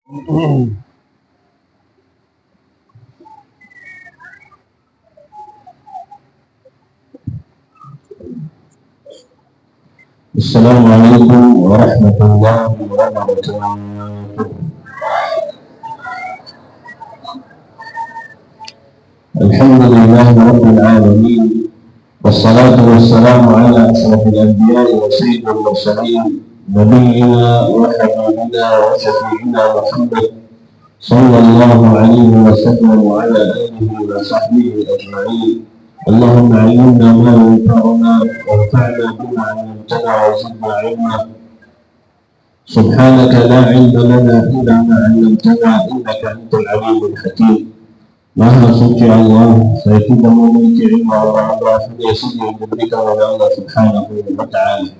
Assalamualaikum warahmatullahi wabarakatuh. Alhamdulillahi rabbil alamin. Wassalatu wassalamu ala asrafil anbiya'i wa sayyidil mursalin nabiyyina wa habibina wa syafi'ina Muhammad sallallahu alaihi wasallam wa ala alihi wa sahbihi ajma'in. Allahumma 'allimna ma yanfa'una wanfa'na bima 'allamtana wa zidna 'ilma. Subhanaka la 'ilma lana illa ma 'allamtana innaka antal 'alimul hakim. Maha suci Allah, saya tidak memiliki ilmu orang-orang yang sudah diberikan oleh Allah Subhanahu wa Ta'ala.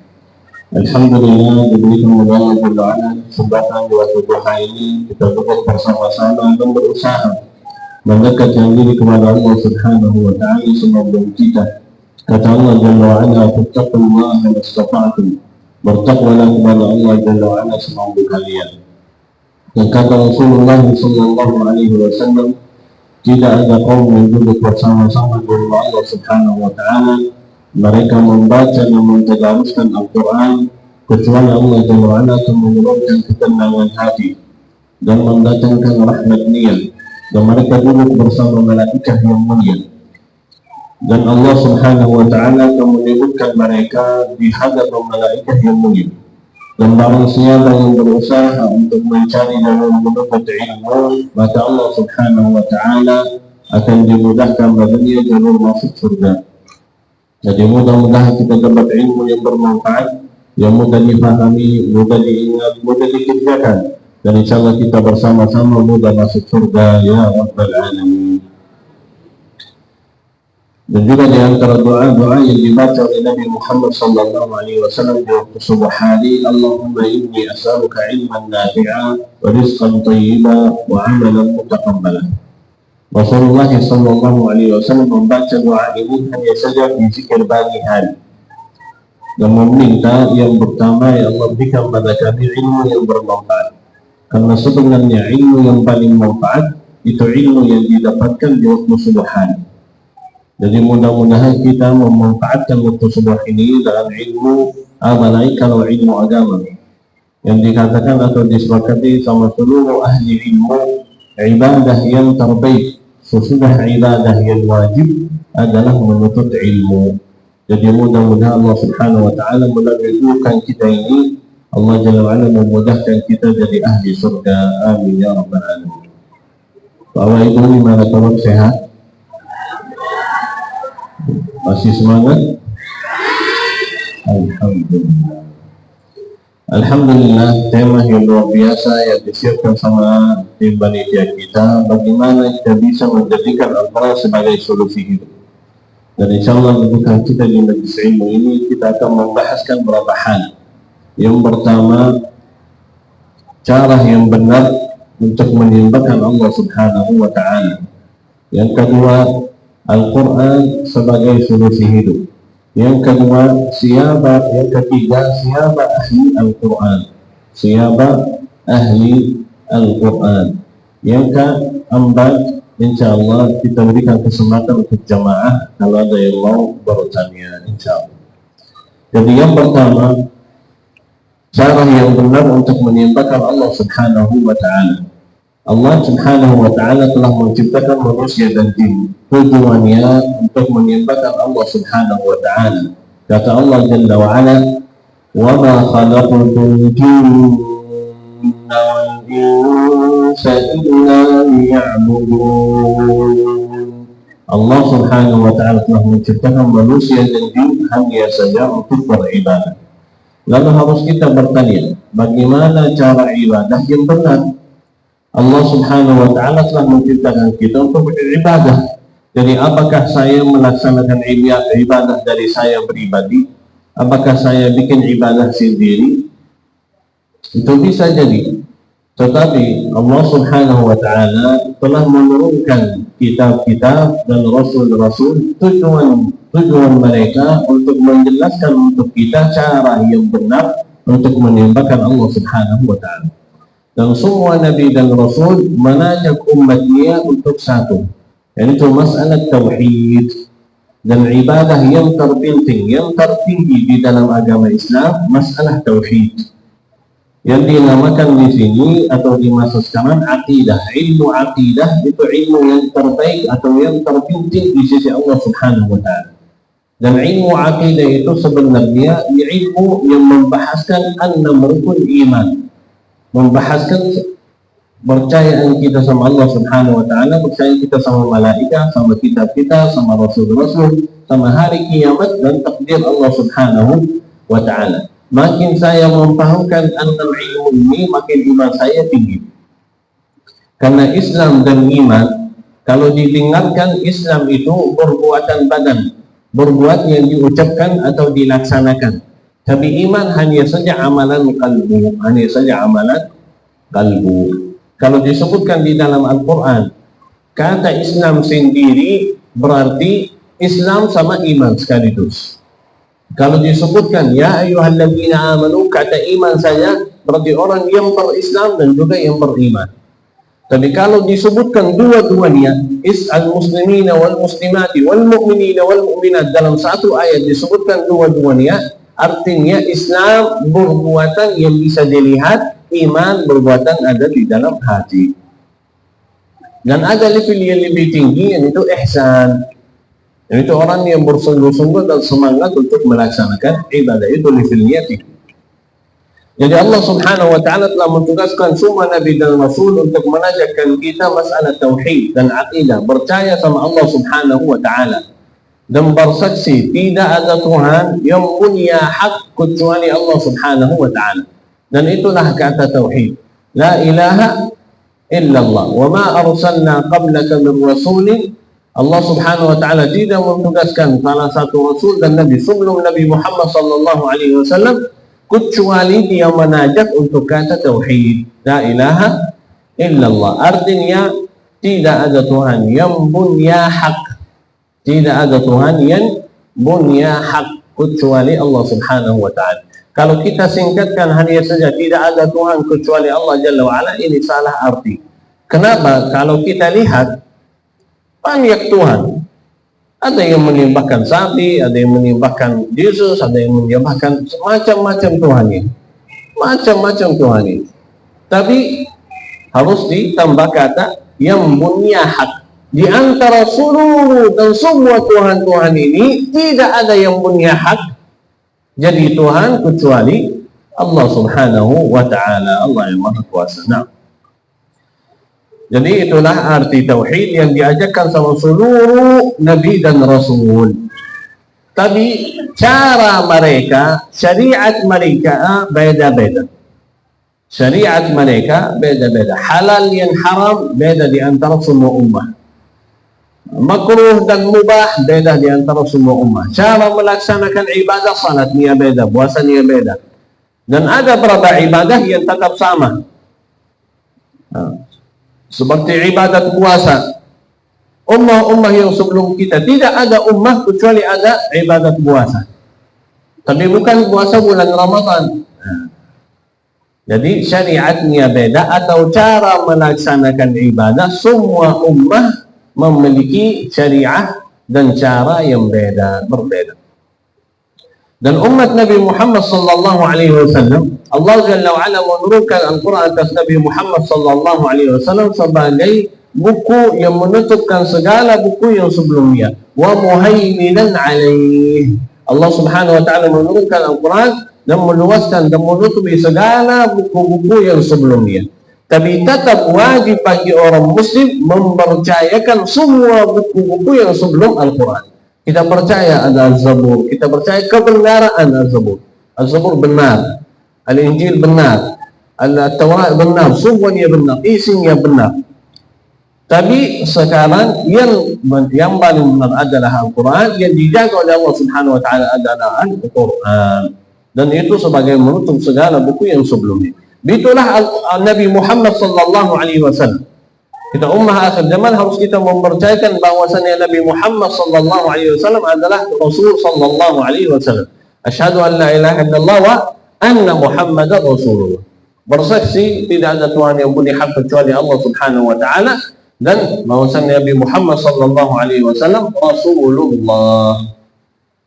Alhamdulillah diberikan oleh Allah Ta'ala kesempatan di waktu duha ini kita duduk bersama-sama dan berusaha mendekatkan diri kepada Allah Subhanahu wa Ta'ala sebelum kita. Kata Allah Jalla wa Ala, "Fattaqullaha mastata'tum." Bertakwalah kepada Allah Jalla wa Ala semampu kalian. Dan kata Rasulullah sallallahu alaihi wasallam, tidak ada kaum yang duduk bersama-sama di rumah Allah Subhanahu wa Ta'ala, mereka membaca dan mentadabburkan Al-Quran, kecuali Allah Jalla wa Ala akan menurunkan ketenangan hati dan mendatangkan rahmat niat, dan mereka duduk bersama malaikat yang mulia, dan Allah Subhanahu wa Ta'ala akan menyebutkan mereka di hadapan malaikat yang mulia. Dan barang siapa yang berusaha untuk mencari dan menuntut ilmu, maka Allah Subhanahu wa Ta'ala akan dimudahkan baginya jalur masuk surga. Jadi mudah-mudahan kita dapat ilmu yang bermanfaat, yang mudah dipahami, mudah diingat, mudah dikerjakan, dan insyaAllah kita bersama-sama mudah masuk surga ya Rabbal Alamin. Dan juga di antara doa-doa yang dibaca oleh Nabi Muhammad sallallahu alaihi wasallam di waktu subuh hari, Allahumma inni as'aluka ilman nafi'a wa rizqan thayyiban wa 'amalan mutaqabbalan. Rasulullah sallallahu alaihi wasallam membaca doa ini hanya saja di zikir pagi hari dan meminta yang pertama, ya Allah berikan pada kami ilmu yang bermanfaat, karena sebenarnya ilmu yang paling manfaat itu ilmu yang didapatkan di waktu subuh hari. Jadi mudah-mudahan kita memanfaatkan waktu subuh ini dalam ilmu, apalagi kalau ilmu agama yang dikatakan atau disepakati sama seluruh ahli ilmu, ibadah yang terbaik sesudah ibadah yang wajib adalah menuntut ilmu. Jadi mudah-mudahan Allah Subhanahu wa Ta'ala menakdirkan kita ini, Allah Jalla wa Ala memudahkan kita jadi ahli surga. Amin ya Rabbal Alamin. Bapak Ibu gimana kabar, sehat? Masih semangat? Alhamdulillah. Alhamdulillah, tema yang luar biasa yang disiapkan sama tim panitia kita, bagaimana kita bisa menjadikan Al-Quran sebagai solusi hidup. Dan insya Allah bukan kita di majelis ilmu ini, kita akan membahaskan beberapa hal. Yang pertama, cara yang benar untuk menyembahkan Allah Subhanahu wa Ta'ala. Yang kedua, Al-Quran sebagai solusi hidup. Yang kedua, yang ketiga, siapa ahli Al-Quran? Siapa ahli Al-Quran? Yang keempat, insya Allah kita berikan kesempatan untuk jamaah kalau ada yang mau bertanya, insya Allah. Jadi yang pertama, cara yang benar untuk menyembahkan Allah Subhanahu wa Ta'ala. Allah Subhanahu wa Ta'ala telah menciptakan manusia dan jin. Tujuannya untuk menyembahkan Allah Subhanahu wa Ta'ala. Kata Allah Jalla wa Ala, "Wa ma khalaqtul jinna wal insa illa liya'budun." Allah Subhanahu wa Ta'ala telah menciptakan manusia dan jin hanya saja untuk beribadah. Lalu harus kita bertanya, bagaimana cara ibadah yang benar? Allah Subhanahu wa Ta'ala telah menciptakan kita untuk beribadah. Jadi apakah saya melaksanakan ibadah dari saya pribadi? Apakah saya bikin ibadah sendiri? Itu bisa jadi. Tetapi Allah Subhanahu wa Ta'ala telah menurunkan kitab-kitab dan rasul-rasul, tujuan mereka untuk menjelaskan untuk kita cara yang benar untuk menyembahkan Allah Subhanahu wa Ta'ala. Dan semua Nabi dan Rasul mengajak umatnya untuk satu, yaitu masalah tauhid. Dan ibadah yang terpenting, yang tertinggi di dalam agama Islam, masalah tauhid. Yang dinamakan di sini atau di masa sekarang akidah. Ilmu akidah itu ilmu yang terbaik atau yang terpenting di sisi Allah Subhanahu wa Ta'ala. Dan ilmu akidah itu sebenarnya ilmu yang membahaskan 6 rukun iman, membahaskan percayaan kita sama Allah Subhanahu wa Ta'ala, percaya kita sama malaikat, sama kitab kita, sama rasul-rasul, sama hari kiamat dan takdir Allah Subhanahu wa Ta'ala. Makin saya memfahamkan 6 ilmu ini, makin iman saya tinggi. Karena Islam dan iman, kalau didengarkan, Islam itu perbuatan badan, berbuat yang diucapkan atau dilaksanakan. Tapi iman hanya saja amalan kalbu, hanya saja amalan kalbu. Kalau disebutkan di dalam Al-Quran, kata Islam sendiri berarti Islam sama iman sekaligus. Kalau disebutkan ya ayyuhalladzina amanu, kata iman saja berarti orang yang berislam dan juga yang beriman. Tapi kalau disebutkan dua-duanya, al-muslimina wal muslimati wal mu'minina wal mu'minat, dalam satu ayat disebutkan dua-duanya, artinya Islam perbuatan yang bisa dilihat, iman perbuatan ada di dalam hati. Dan ada level yang lebih tinggi, yaitu ihsan, yaitu orang yang bersungguh-sungguh dan semangat untuk melaksanakan ibadah, itu levelnya tinggi. Jadi Allah Subhanahu wa Ta'ala telah mentugaskan semua Nabi dan Rasul untuk menajakkan kita masalah tauhid dan akidah, percaya sama Allah Subhanahu wa Ta'ala dan bersaksi tidak ada Tuhan yang punya hak kecuali Allah Subhanahu wa Ta'ala. Dan itulah kata tauhid, la ilaha illallah wa ma arsalna qablaka min rasulin. Allah Subhanahu wa Ta'ala tidak mentugaskan salah satu rasul dan nabi sebelum Nabi Muhammad sallallahu alaihi wasallam kecuali dia menajak untuk kata tauhid, la ilaha illallah. Artinya tidak ada Tuhan yang punya hak, tidak ada Tuhan yang punya hak kecuali Allah Subhanahu wa Ta'ala. Kalau kita singkatkan hanya saja tidak ada Tuhan kecuali Allah Jalla wa'ala, ini salah arti. Kenapa? Kalau kita lihat banyak Tuhan, ada yang menyembahkan sapi, ada yang menyembahkan Yesus, ada yang menyembahkan macam-macam Tuhan ini, macam-macam Tuhan ini. Tapi harus ditambah kata yang punya hak. Di antara seluruh dan semua Tuhan-Tuhan ini tidak ada yang punya hak jadi Tuhan kecuali Allah Subhanahu wa Ta'ala, Allah yang Maha Kuasa. Nah, jadi itulah arti tauhid yang diajarkan sama seluruh Nabi dan Rasul. Tapi cara mereka, syariat mereka beda-beda. Syariat mereka beda-beda. Halal yang haram beda di antara semua ummah. Makruh dan mubah beda di antara semua ummah. Cara melaksanakan ibadah salatnya beda, puasanya beda. Dan ada beberapa ibadah yang tetap sama. Seperti ibadat puasa. Ummah-ummah yang sebelum kita tidak ada ummah kecuali ada ibadat puasa. Tapi bukan puasa bulan Ramadan. Jadi syariatnya beda atau cara melaksanakan ibadah, semua ummah memiliki syariah dan cara yang berbeda. Dan umat Nabi Muhammad sallallahu alaihi wasallam, Allah Jalla wa Ala menurunkan Al-Quran atas Nabi Muhammad sallallahu alaihi wasallam sebagai buku yang menutupkan segala buku yang sebelumnya, wa muhaiminan alaih. Allah Subhanahu wa Ta'ala menurunkan Al-Quran dan meluaskan dan menutupi segala buku-buku yang sebelumnya. Tapi tetap wajib bagi orang muslim mempercayakan semua buku-buku yang sebelum Al-Quran. Kita percaya ada Al-Zabur, kita percaya kebenaran Al-Zabur. Al-Zabur benar, Al-Injil benar, Al-Taurat benar, semuanya benar, isinya benar. Tapi sekarang yang paling benar adalah Al-Quran, yang dijaga oleh Allah Subhanahu wa Ta'ala adalah Al-Quran. Dan itu sebagai menutup segala buku yang sebelumnya. Itulah Nabi Muhammad sallallahu alaihi wasallam. Kita ummah akhir zaman harus kita mempercayakan bahwasannya Nabi Muhammad sallallahu alaihi wasallam adalah Rasul sallallahu alaihi wasallam. Asyhadu an la ilaha illallah wa anna Muhammadar Rasulullah. bersaksi tidak ada Tuhan yang punya hak kecuali Allah Subhanahu wa taala, dan bahwasanya Nabi Muhammad sallallahu alaihi wasallam Rasulullah.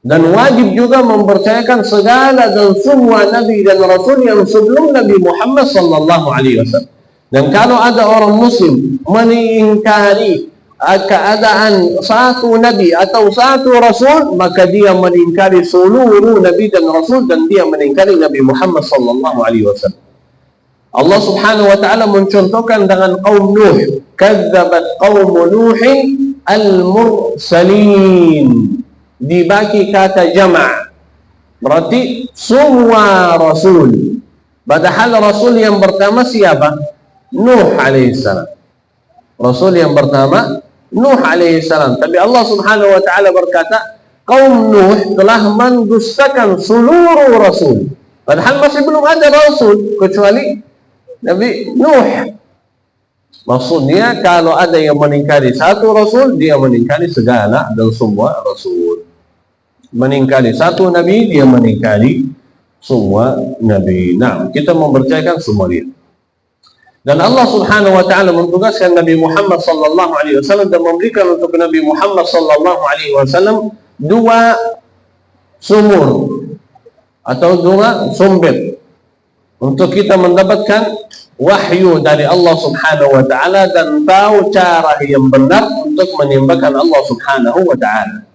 Dan wajib juga mempercayakan segala dan semua nabi dan rasul yang sebelum Nabi Muhammad sallallahu alaihi wasallam. Dan kalau ada orang muslim mengingkari keadaan satu nabi atau satu rasul, maka dia mengingkari seluruh nabi dan rasul, dan dia mengingkari Nabi Muhammad sallallahu alaihi wasallam. Allah Subhanahu wa taala mencontohkan dengan kaum Nuh, kadzabat qaum Nuhin al-mursalin, dibagi kata jama', berarti semua rasul. Padahal rasul yang pertama siapa? Nuh alaihissalam. Rasul yang pertama Nuh alaihissalam. Tapi Allah Subhanahu wa taala berkata, kaum Nuh telah mendustakan seluruh rasul. Padahal masih belum ada rasul kecuali Nabi Nuh. Maksudnya kalau ada yang mengingkari satu rasul, dia mengingkari segala dan semua rasul. Mengingkari satu nabi, dia mengingkari semua nabi. Nah, kita mempercayakan semua dia. Dan Allah Subhanahu wa taala mentugaskan Nabi Muhammad sallallahu alaihi wasallam dan memberikan untuk Nabi Muhammad sallallahu alaihi wasallam dua sumur atau dua sumber untuk kita mendapatkan wahyu dari Allah Subhanahu wa taala dan tahu cara yang benar untuk menyembahkan Allah Subhanahu wa taala.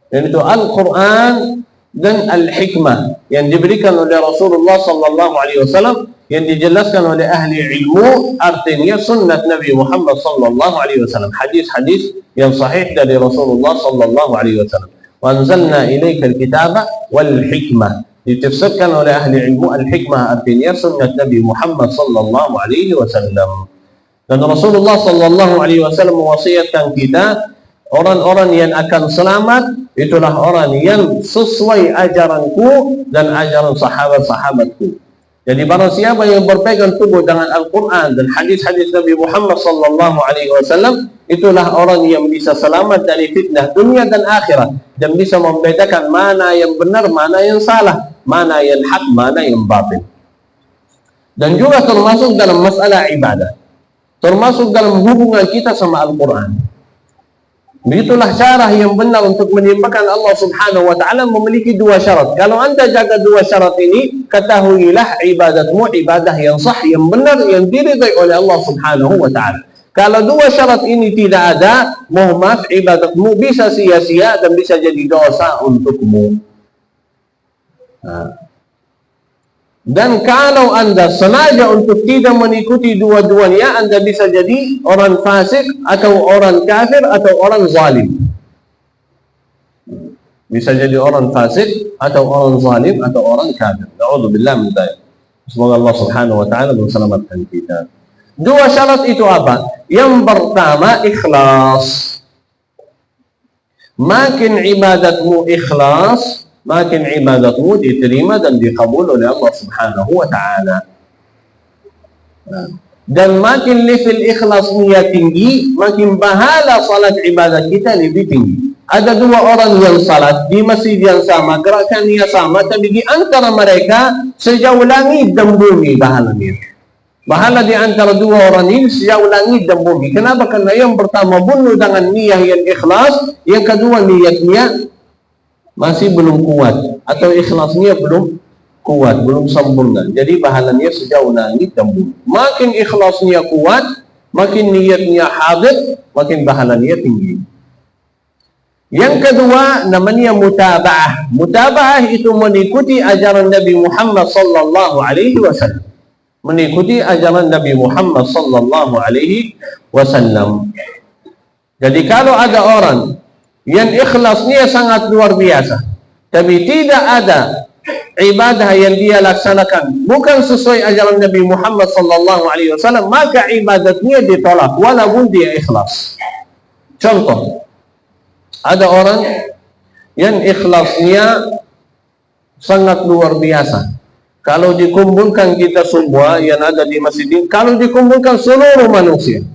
Dan itu Al-Quran dan Al-Hikmah yang diberikan oleh Rasulullah sallallahu alaihi wasallam, yang dijelaskan oleh ahli ilmu, artinya sunnat Nabi Muhammad sallallahu alaihi wasallam, hadis-hadis yang sahih dari Rasulullah sallallahu alaihi wasallam. Wa anzalna ilaika al-kitaba wal hikmah, ditafsirkan oleh ahli ilmu al-hikmah, artinya sunnat Nabi Muhammad sallallahu alaihi wasallam. Dan Rasulullah sallallahu alaihi wasallam mewasiatkan kita, orang-orang yang akan selamat itulah orang yang sesuai ajaranku dan ajaran sahabat-sahabatku. Jadi barang siapa yang berpegang teguh dengan Al-Quran dan hadis-hadis Nabi Muhammad sallallahu alaihi wasallam, itulah orang yang bisa selamat dari fitnah dunia dan akhirat, dan bisa membedakan mana yang benar, mana yang salah, mana yang hak, mana yang batil. Dan juga termasuk dalam masalah ibadah, termasuk dalam hubungan kita sama Al-Quran. Begitulah cara yang benar untuk menyembahkan Allah Subhanahu wa taala, memiliki dua syarat. Kalau anda jaga dua syarat ini, ketahuilah ibadatmu ibadah yang sah, yang benar, yang diridai oleh Allah Subhanahu wa taala. Kalau dua syarat ini tidak ada, mohon maaf, ibadatmu bisa sia-sia dan bisa jadi dosa untukmu. Dan kalau anda sengaja untuk tidak mengikuti dua-duanya, anda bisa jadi orang fasik atau orang kafir atau orang zalim. Bisa jadi orang fasik atau orang zalim atau orang kafir. Na'udzubillah min dzalik. Semoga Allah Subhanahu wa taala menselamatkan kita. Dua syarat itu apa? Yang pertama, ikhlas. Makin ibadatmu ikhlas, makin ibadatmu diterima dan dikabul oleh Allah Subhanahu wa taala. Dan makin level ikhlasnya tinggi, makin pahala salat ibadat kita lebih tinggi. Ada dua orang yang salat di masjid yang sama, gerakannya sama, tapi di antara mereka sejauh langit dan bumi pahalanya. Pahala di antara dua orang ini sejauh langit dan bumi. Kenapa? Karena yang pertama bunuh dengan niat yang ikhlas, yang kedua niatnya masih belum kuat atau ikhlasnya belum kuat, belum sempurna. Jadi pahalanya sejauh langit dan bumi. Makin ikhlasnya kuat, makin niatnya hadir, makin pahalanya tinggi. Yang kedua namanya mutaba'ah. Mutaba'ah itu mengikuti ajaran Nabi Muhammad sallallahu alaihi wasallam. Mengikuti ajaran Nabi Muhammad sallallahu alaihi wasallam. Jadi kalau ada orang yang ikhlasnya sangat luar biasa, tapi tidak ada ibadah yang dia laksanakan bukan sesuai ajaran Nabi Muhammad sallallahu alaihi wasallam, maka ibadatnya ditolak walaupun dia ikhlas. Contoh, ada orang yang ikhlasnya sangat luar biasa. Kalau dikumpulkan kita semua yang ada di masjid ini, kalau dikumpulkan seluruh manusia,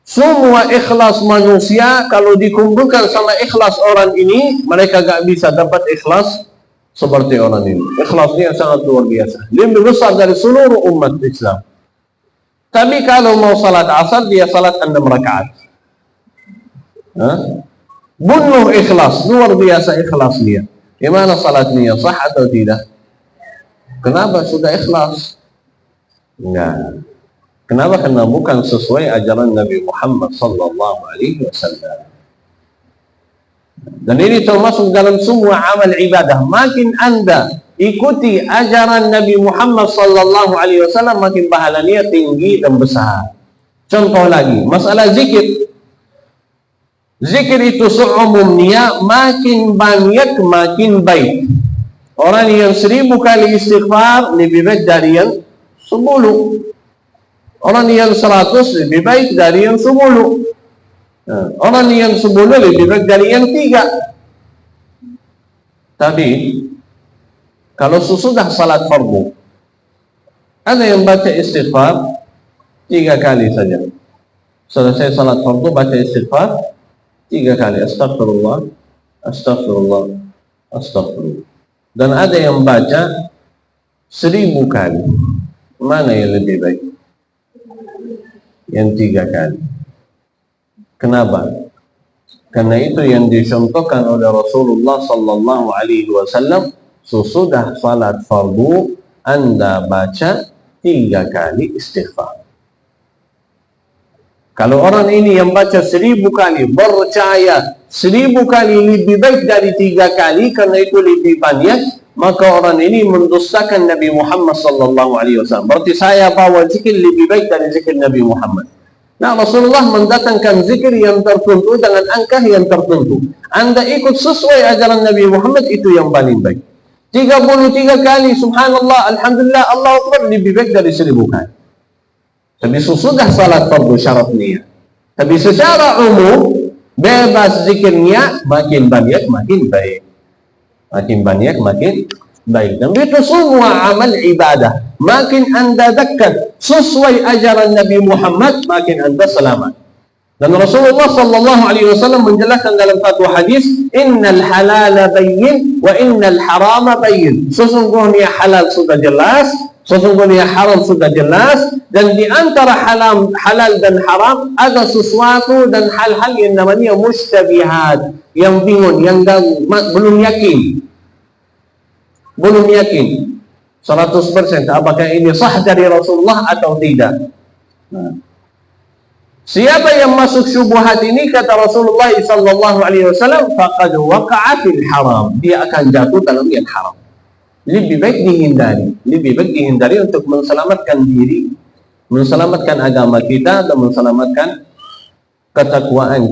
semua ikhlas manusia, kalau dikumpulkan sama ikhlas orang ini, mereka gak bisa dapat ikhlas seperti orang ini. Ikhlasnya sangat luar biasa. Lebih besar dari seluruh umat Islam. Tapi kalau mau salat asar, dia salat 6 rakaat. Bunuh ikhlas, luar biasa ikhlas dia. Gimana salatnya, sah atau tidak? Kenapa sudah ikhlas? Enggak. Kenapa? Karena bukan sesuai ajaran Nabi Muhammad sallallahu alaihi wasallam. Dan ini termasuk dalam semua amal ibadah. Makin Anda ikuti ajaran Nabi Muhammad sallallahu alaihi wasallam, makin pahalanya tinggi dan besar. Contoh lagi, masalah zikir. Zikir itu seumumnya makin banyak makin baik. Orang yang 1000 kali istighfar lebih baik dari yang 10. Orang yang 100 lebih baik dari yang 10. Orang yang 10 lebih baik dari yang 3. Tapi kalau sesudah salat fardu, ada yang baca istighfar 3 kali saja. Selesai salat fardu baca istighfar 3 kali. Astagfirullah, astagfirullah, astagfirullah. Dan ada yang baca 1000 kali. Mana yang lebih baik? Yang 3 kali. Kenapa? Karena itu yang dicontohkan oleh Rasulullah sallallahu alaihi wasallam, sesudah salat fardu Anda baca 3 kali istighfar. Kalau orang ini yang baca 1000 kali, percaya 1000 kali lebih baik dari 3 kali, karena itu lebih banyak, maka orang ini mendustakan Nabi Muhammad sallallahu alaihi wasallam. Berarti saya bawa zikir lebih baik dari zikir Nabi Muhammad. Nah, Rasulullah mendatangkan zikir yang tertentu dengan angka yang tertentu. Anda ikut sesuai ajaran Nabi Muhammad, itu yang paling baik. 33 kali subhanallah, alhamdulillah, Allahu akbar lebih baik dari 1000 kali. Tapi sesudah salat fardu syarat niat. Tapi secara umum bebas zikirnya, makin banyak makin baik. Makin banyak makin baik. Dan itu semua amal ibadah. Makin Anda dekat sesuai ajaran Nabi Muhammad, makin Anda selamat. Dan Rasulullah sallallahu alaihi wasallam menjelaskan dalam satu hadis, innal halala bayyin wa innal harama bayyin. Sesungguhnya halal sudah jelas, sesungguhnya haram sudah jelas, dan di antara halal dan haram ada sesuatu dan hal-hal yang namanya mustabihat, yang bingung, yang belum yakin. Belum yakin 100% apakah ini sah dari Rasulullah atau tidak. Siapa yang masuk syubhat ini, kata Rasulullah sallallahu alaihi wasallam, faqad waqa'a fil haram. Dia akan jatuh dalam yang haram. Lebih baik dihindari untuk menselamatkan diri, menselamatkan agama kita, dan menselamatkan ketakwaan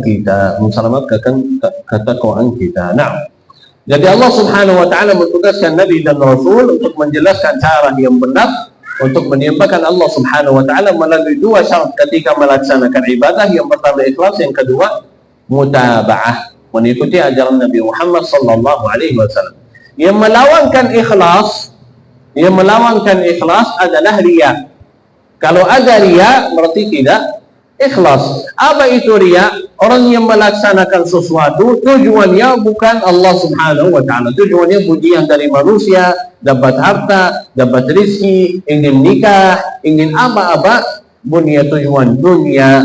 kita, Nah, jadi Allah subhanahu wa ta'ala mentugaskan Nabi dan Rasul untuk menjelaskan cara yang benar untuk menyembahkan Allah subhanahu wa ta'ala melalui 2 syarat ketika melaksanakan ibadah. Yang pertama ikhlas, yang kedua mutaba'ah, mengikuti ajaran Nabi Muhammad sallallahu alaihi wasallam. Yang melawankan ikhlas adalah riya. Kalau ada riya berarti tidak ikhlas. Apa itu riya? Orang yang melaksanakan sesuatu tujuannya bukan Allah subhanahu wa ta'ala. Tujuannya pujian dari manusia, dapat harta, dapat rezeki, ingin nikah, ingin apa-apa, punya tujuan dunia.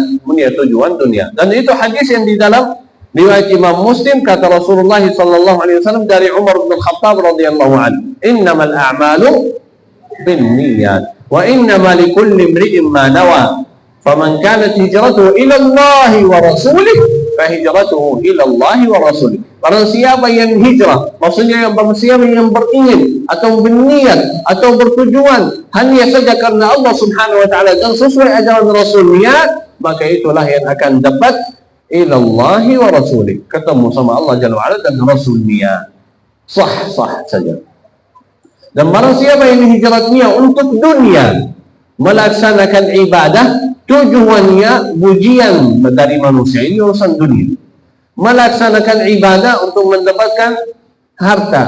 Dan itu hadis yang di dalam riwayat Imam Muslim, kata Rasulullah sallallahu alaihi wasallam dari Umar bin Khattab radhiyallahu anhu, innamal a'malu binniyat wa innamal likulli imri'in ma nawa. Faman kanat hijratuhu ila Allah wa rasulih, fa hijratuhu ila Allah wa rasulih. Barang siapa yang hijrah, maksudnya siapa yang beringin atau berniat atau bertujuan hanya saja karena Allah subhanahu wa ta'ala dan sesuai ajaran Rasulnya, maka itulah yang akan dapat ila Allah wa rasulih, ketemu sama Allah jalla wa ala dan Rasulnya. Sah saja. Dan barang siapa yang hijratnya untuk dunia, melaksanakan ibadah, tujuannya pujian dari manusia, ini urusan dunia. Melaksanakan ibadah untuk mendapatkan harta.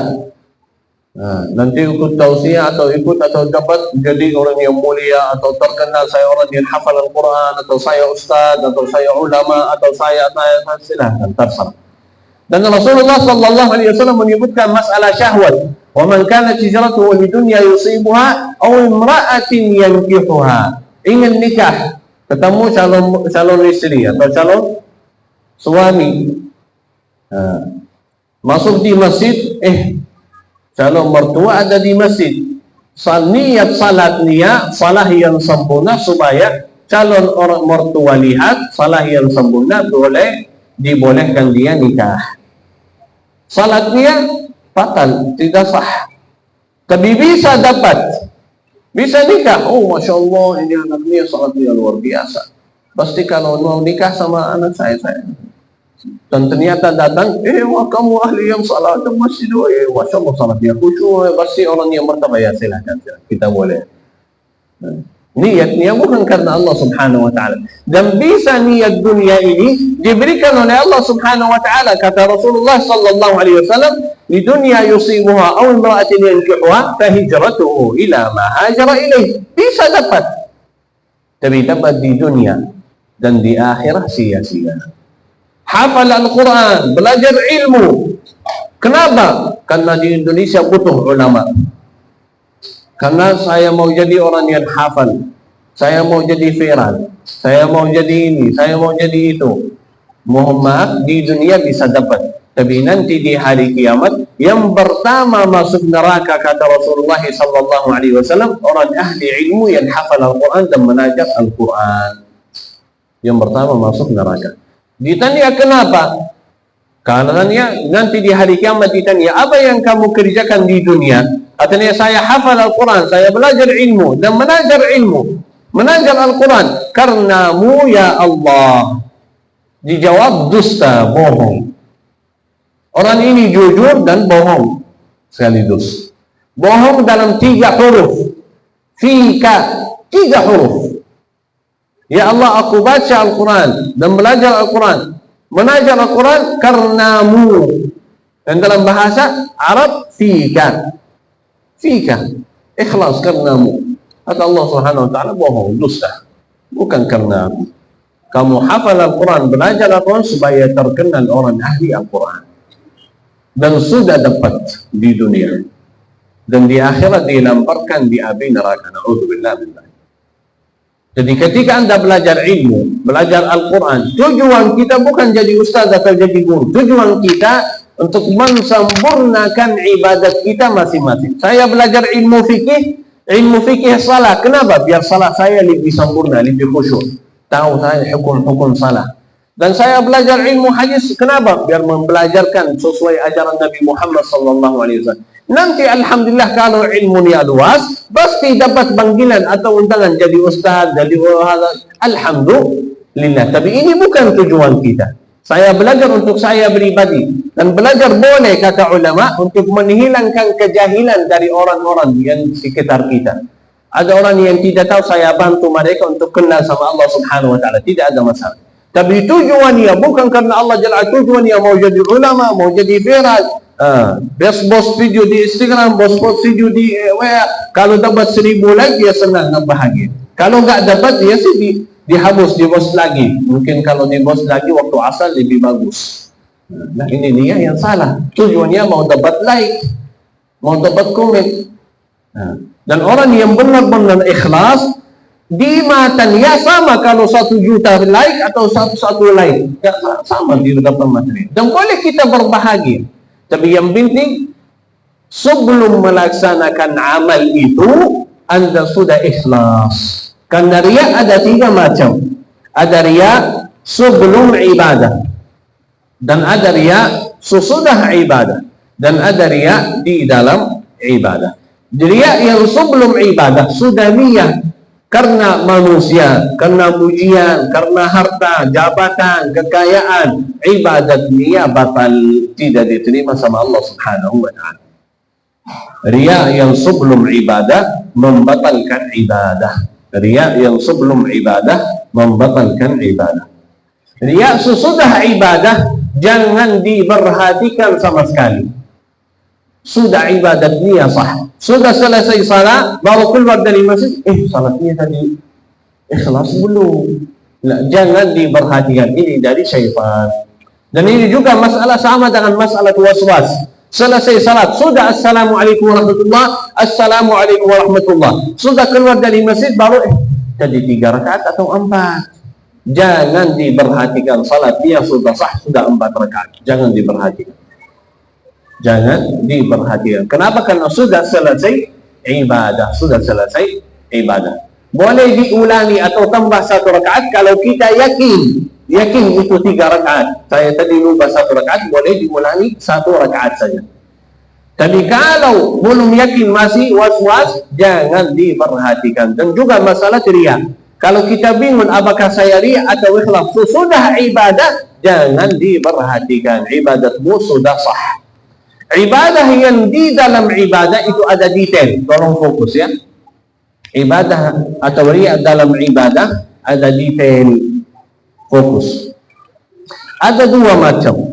Nanti ikut tausiah atau dapat jadi orang yang mulia atau terkenal, saya orang yang hafal Al-Quran, atau saya ustaz, atau saya ulama, atau saya silahkan terserah. Dan Rasulullah sallallahu alaihi wasallam menyebutkan masalah syahwat. Wa man kanat hijratuhu lidunya yusibuha aw imra'atin yankihuha. Ingin nikah, ketemu calon istri atau calon suami. Masuk di masjid, calon mertua ada di masjid. Niat salat salah yang sempurna supaya calon orang mertua lihat salah yang sempurna, dibolehkan dia nikah. Salatnya batal, tidak sah. Tapi bisa dapat, bisa nikah. Oh, masya Allah, ini anaknya salatnya luar biasa. Pasti kalau mau nikah sama anak saya. Dan ternyata datang, kamu ahli yang salat di masjid, masya Allah salatnya khusyuk, pasti orang yang bertambah, ya silakan, kita boleh. Niatnya bukan karena Allah subhanahu wa ta'ala. Dan bisa niat dunia ini diberikan oleh Allah subhanahu wa ta'ala. Kata Rasulullah sallallahu alaihi wasallam, di dunia yusibuha aw imra'atin yankihuha fahijratuhu ila ma hajara ilaih. Bisa dapat, tapi dapat di dunia dan di akhirat sia-sia. Hafal Al-Quran, belajar ilmu. Kenapa? Karena di Indonesia butuh ulama. Karena saya mau jadi orang yang hafal, saya mau jadi viral, saya mau jadi ini, saya mau jadi itu. Mohon maaf, di dunia bisa dapat, tapi nanti di hari kiamat yang pertama masuk neraka, kata Rasulullah sallallahu alaihi wasallam, orang ahli ilmu yang hafal Al-Quran dan menajak Al-Quran. Yang pertama masuk neraka. Ditanya kenapa? Karena nanti di hari kiamat ditanya, apa yang kamu kerjakan di dunia? Katanya, saya hafal Al-Quran, saya belajar ilmu dan mengajar ilmu, mengajar Al-Quran. Karenamu ya Allah. Dijawab, dusta, bohong. Orang ini jujur dan bohong sekaligus. Bohong dalam 3 huruf. Fika, 3 huruf. Ya Allah, aku baca Al-Quran dan belajar Al-Quran, mengajar Al-Quran karenamu. Dan dalam bahasa Arab, fika. Fika, ikhlas karenamu. Kata Allah subhanahu wa ta'ala, bohong, dusta. Bukan karenamu. Kamu hafal Al-Quran, belajar Al-Quran supaya terkenal orang ahli Al-Quran. Dan sudah dapat di dunia. Dan di akhirat dilemparkan di api neraka. Na'udzubillah min dzalik. Jadi ketika Anda belajar ilmu, belajar Al-Quran, tujuan kita bukan jadi ustaz atau jadi guru. Tujuan kita untuk mensempurnakan ibadat kita masing-masing. Saya belajar ilmu fikih salah. Kenapa? Biar salah saya lebih sempurna, lebih khusyuk. Tahu saya hukum-hukum salah. Dan saya belajar ilmu hadis. Kenapa? Biar membelajarkan sesuai ajaran Nabi Muhammad SAW. Nanti alhamdulillah kalau ilmunya luas, pasti dapat panggilan atau undangan jadi ustaz, jadi alhamdulillah. Tapi ini bukan tujuan kita. Saya belajar untuk saya pribadi, dan belajar boleh, kata ulama, untuk menghilangkan kejahilan dari orang-orang yang sekitar kita. Ada orang yang tidak tahu, saya bantu mereka untuk kenal sama Allah subhanahu wa ta'ala. Tidak ada masalah. Tapi tujuannya bukan karena Allah Jalla, tujuannya mau jadi ulama, mau jadi viral. Bos video di Instagram, bos video di WA. Kalau dapat 1000 like, dia senang dan bahagia. Kalau nggak dapat, dia sih dihabis, di bos lagi. Mungkin kalau di bos lagi waktu asal lebih bagus. Nah, ini niat yang salah. Tujuannya mau dapat like, mau dapat komen. Dan orang yang benar-benar ikhlas, di matanya sama kalau 1 juta like atau 1 like, sama di dapat materi. Dan boleh kita berbahagia. Tapi yang penting, sebelum melaksanakan amal itu, Anda sudah ikhlas. Karena riya ada 3 macam. Ada riya sebelum ibadah, dan ada riya sesudah ibadah, dan ada riya di dalam ibadah. Riya yang sebelum ibadah sudah niat karena manusia, karena pujian, karena harta, jabatan, kekayaan, ibadat niat batal, tidak diterima sama Allah subhanahu wa ta'ala. Riya yang sebelum ibadah membatalkan ibadah. Riya yang sebelum ibadah membatalkan ibadah. Riya sesudah ibadah jangan diperhatikan sama sekali. Sudah ibadat niat sah, sudah selesai salat, baru keluar dari masjid, salatnya tadi ikhlas belum? Nah, jangan diperhatikan, ini dari syaitan. Dan ini juga masalah sama dengan masalah waswas. Selesai salat, sudah Assalamualaikum warahmatullah, Assalamualaikum warahmatullah. Sudah keluar dari masjid, baru tadi 3 rakaat atau 4. Jangan diperhatikan salat dia sudah sah, sudah 4 rakaat. Jangan diperhatikan. Jangan diperhatikan. Kenapa? Karena sudah selesai ibadah. Sudah selesai ibadah. Boleh diulangi atau tambah 1 rakaat kalau kita yakin itu 3 rakaat. Saya tadi lupa 1 rakaat, boleh diulangi 1 rakaat saja. Tapi kalau belum yakin, masih was-was, jangan diperhatikan. Dan juga masalah riya. Kalau kita bingung apakah saya riya atau ikhlas, sudah ibadah, jangan diperhatikan. Ibadatmu sudah sah. Ibadah yang di dalam ibadah itu ada detail. Tolong fokus ya. Ibadah atau riya dalam ibadah ada detail. Fokus. Ada 2 macam.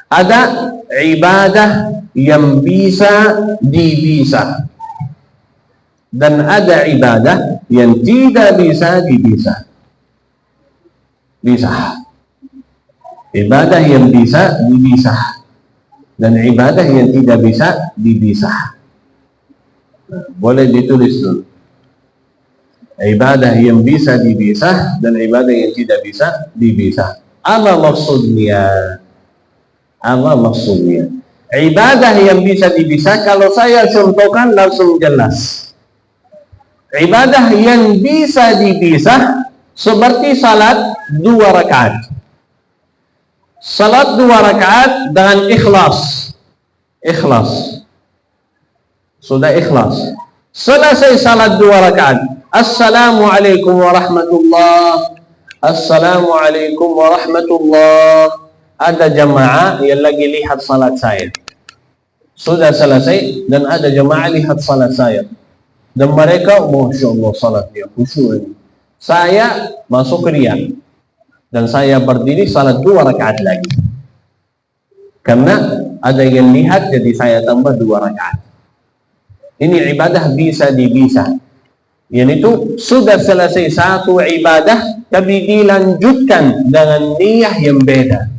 Ada ibadah yang bisa dibisa. Dan ada ibadah yang tidak bisa dibisa. Bisa. Ibadah yang bisa dibisa. Dan ibadah yang tidak bisa dibisa. Boleh ditulis dulu. Ibadah yang bisa dibisa dan ibadah yang tidak bisa dibisa. Apa maksudnya? Apa maksudnya? Ibadah yang bisa dibisa, kalau saya contohkan langsung jelas. Ibadah yang bisa dibisa seperti salat 2 rakaat. Salat 2 rakaat dengan ikhlas. Ikhlas. Sudah ikhlas. Selesai salat 2 rakaat. Assalamualaikum warahmatullah. Assalamualaikum warahmatullah. Ada jamaah yang lagi lihat salat saya. Sudah selesai dan ada jamaah lihat salat saya. Dan mereka, Masya Allah, salatnya khusyuk. Saya masuk riya. Dan saya berdiri salat 2 rakaat lagi. Karena ada yang lihat, jadi saya tambah 2 rakaat. Ini ibadah bisa dibisa. Yang itu sudah selesai 1 ibadah, tapi dilanjutkan dengan niyah yang beda.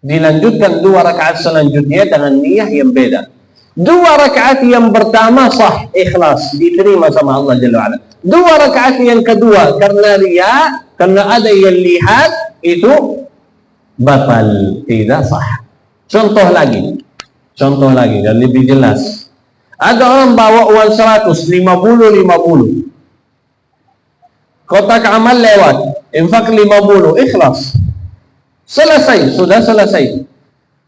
Dilanjutkan 2 rakaat selanjutnya dengan niyah yang beda. 2 rakaat yang pertama sah, ikhlas, diterima sama Allah Jalla wa'ala. 2 rakaat yang kedua karena riya, karena ada yang lihat, itu batal, tidak sah. Contoh lagi dan lebih jelas. Ada orang bawa uang 100, 50. Kotak amal lewat, infak 50, ikhlas. Selesai, sudah selesai.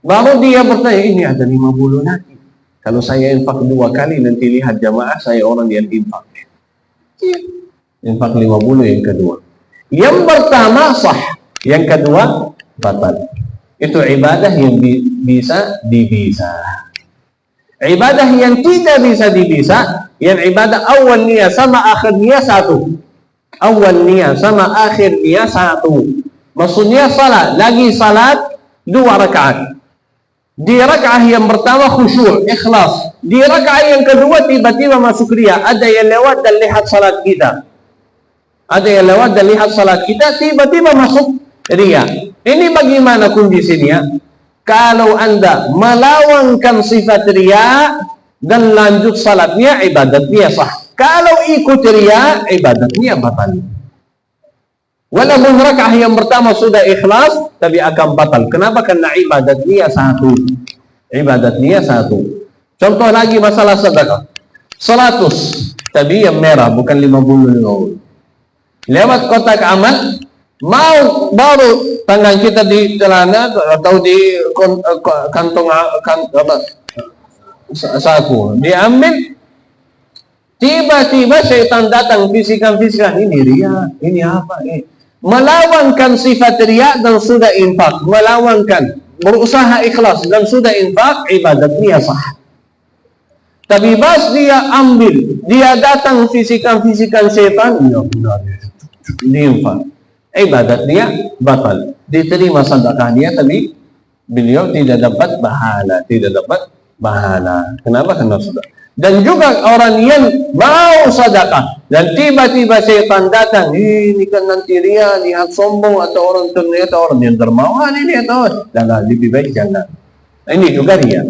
Baru dia bertanya, ini ada 50 lagi. Kalau saya infak 2 kali, nanti lihat jamaah saya orang yang infak. Infak 50 yang kedua. Yang pertama sah, yang kedua batal. Itu ibadah yang bisa dibisa. Ibadah yang tidak bisa dibisa, yang ibadah awal niat sama akhir niat satu. Awal niat sama akhir niat satu. Maksudnya salat, lagi salat 2 rakaat. Di rakaat yang pertama khusyuk, ikhlas. Di rakaat yang kedua tiba-tiba masuk riya. Ada yang lewat dan lihat salat kita. Ada yang lewat dan lihat salat kita, tiba-tiba masuk riya. Ini bagaimana kondisinya? Kalau Anda melawankan sifat riya dan lanjut salatnya, ibadatnya sah. Kalau ikut riya, ibadatnya batal. Walaupun rakaat yang pertama sudah ikhlas, tapi akan batal. Kenapa? Karena ibadatnya satu. Ibadatnya satu. Contoh lagi masalah sedekah. 100, tapi yang merah, bukan 50. Lewat kotak amal, mau baru tangan kita di celana atau di kantong saku diambil, tiba-tiba syaitan datang bisikan-bisikan, ini riya, ini apa ini? Melawankan sifat riya dan sudah infak, melawankan, berusaha ikhlas dan sudah infak, ibadatnya sah. Tapi pas dia ambil, dia datang fisikan-fisikan syaitan, ya benar, diinfak, ibadatnya batal. Diterima sedekah dia, tapi beliau tidak dapat pahala, tidak dapat pahala. Kenapa? Karena sudah. Dan juga orang yang mau sedekah dan tiba-tiba syaitan datang, ini kan nanti riya, lihat sombong, atau orang ternyata orang yang dermawan ini, atau dan lebih baik jangan. Ini juga riya.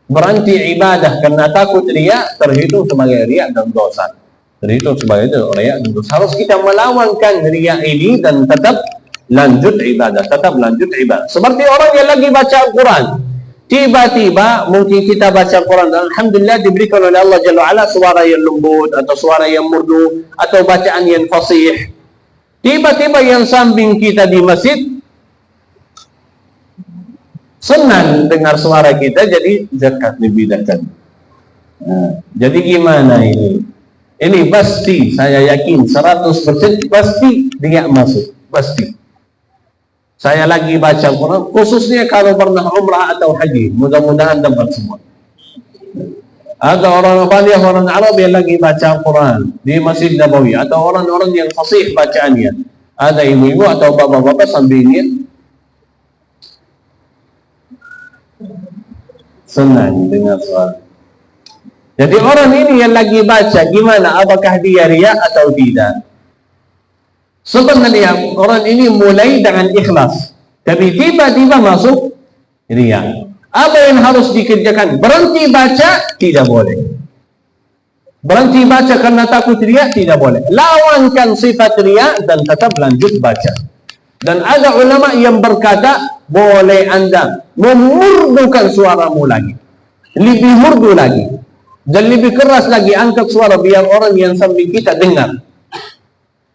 Berhenti ibadah karena takut riya, terhitung sebagai riya dan dosa. Terhitung sebagai riya dan dosa. Harus kita melawankan riya ini dan tetap lanjut ibadah, tetap lanjut ibadah. Seperti orang yang lagi baca Al-Quran, tiba-tiba mungkin kita baca Al-Quran dan alhamdulillah diberikan oleh Allah Jalla wa'ala suara yang lembut atau suara yang merdu atau bacaan yang fasih. Tiba-tiba yang samping kita di masjid senang dengar suara kita, jadi zakat lebih dekat. Jadi gimana ini? Ini pasti, saya yakin 100% pasti dia masuk, pasti. Saya lagi baca Al-Quran, khususnya kalau pernah umrah atau haji, mudah-mudahan dapat semua. Ada orang Bali, orang Arab yang lagi baca Al-Quran di Masjid Nabawi, atau orang-orang yang fasih bacaannya. Ada ibu-ibu atau bapak-bapak sambil niat, senang dengan suara. Jadi orang ini yang lagi baca, gimana? Apakah dia riya atau tidak? Sebenarnya orang ini mulai dengan ikhlas, tapi tiba-tiba masuk riya. Apa yang harus dikerjakan? Berhenti baca? Tidak boleh. Berhenti baca karena takut riya? Tidak boleh. Lawankan sifat riya dan tetap lanjut baca. Dan ada ulama yang berkata, boleh anda memurdukan suaramu lagi, lebih murdu lagi, dan lebih keras lagi, angkat suara biar orang yang samping kita dengar.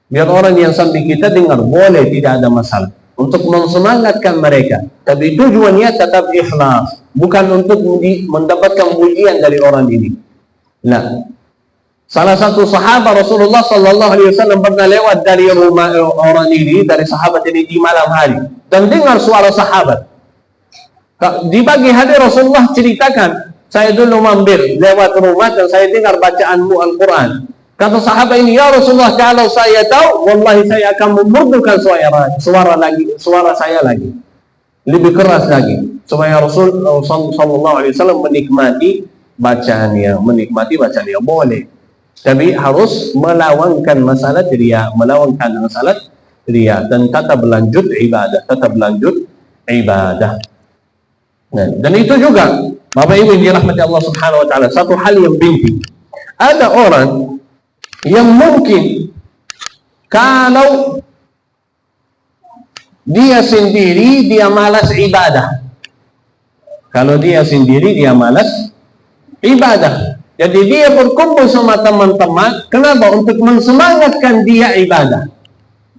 Biar orang yang samping kita dengar, boleh, tidak ada masalah. Untuk mensemangatkan mereka. Tapi tujuannya tetap ikhlas. Bukan untuk mendapatkan pujian dari orang ini. Nah, salah satu sahabat Rasulullah SAW pernah lewat dari rumah orang ini, dari sahabat ini di malam hari. Dan dengar suara sahabat. Di pagi hari Rasulullah ceritakan, saya dulu mampir lewat rumah dan saya dengar bacaanmu Al-Quran. Kata sahabat ini, ya Rasulullah, kalau saya tahu, wallahi saya akan memurdukan suara saya lagi, lebih keras lagi, supaya Rasulullah SAW menikmati bacaannya, boleh. Tapi harus melawankan masalah riya, dan tetap lanjut ibadah, Nah, dan itu juga, Bapak Ibu yang dirahmati Allah Subhanahu Wa Taala, satu hal yang penting. Ada orang yang mungkin kalau dia sendiri dia malas ibadah. Kalau dia sendiri dia malas ibadah. Jadi dia berkumpul sama teman-teman. Kenapa? Untuk mensemangatkan dia ibadah.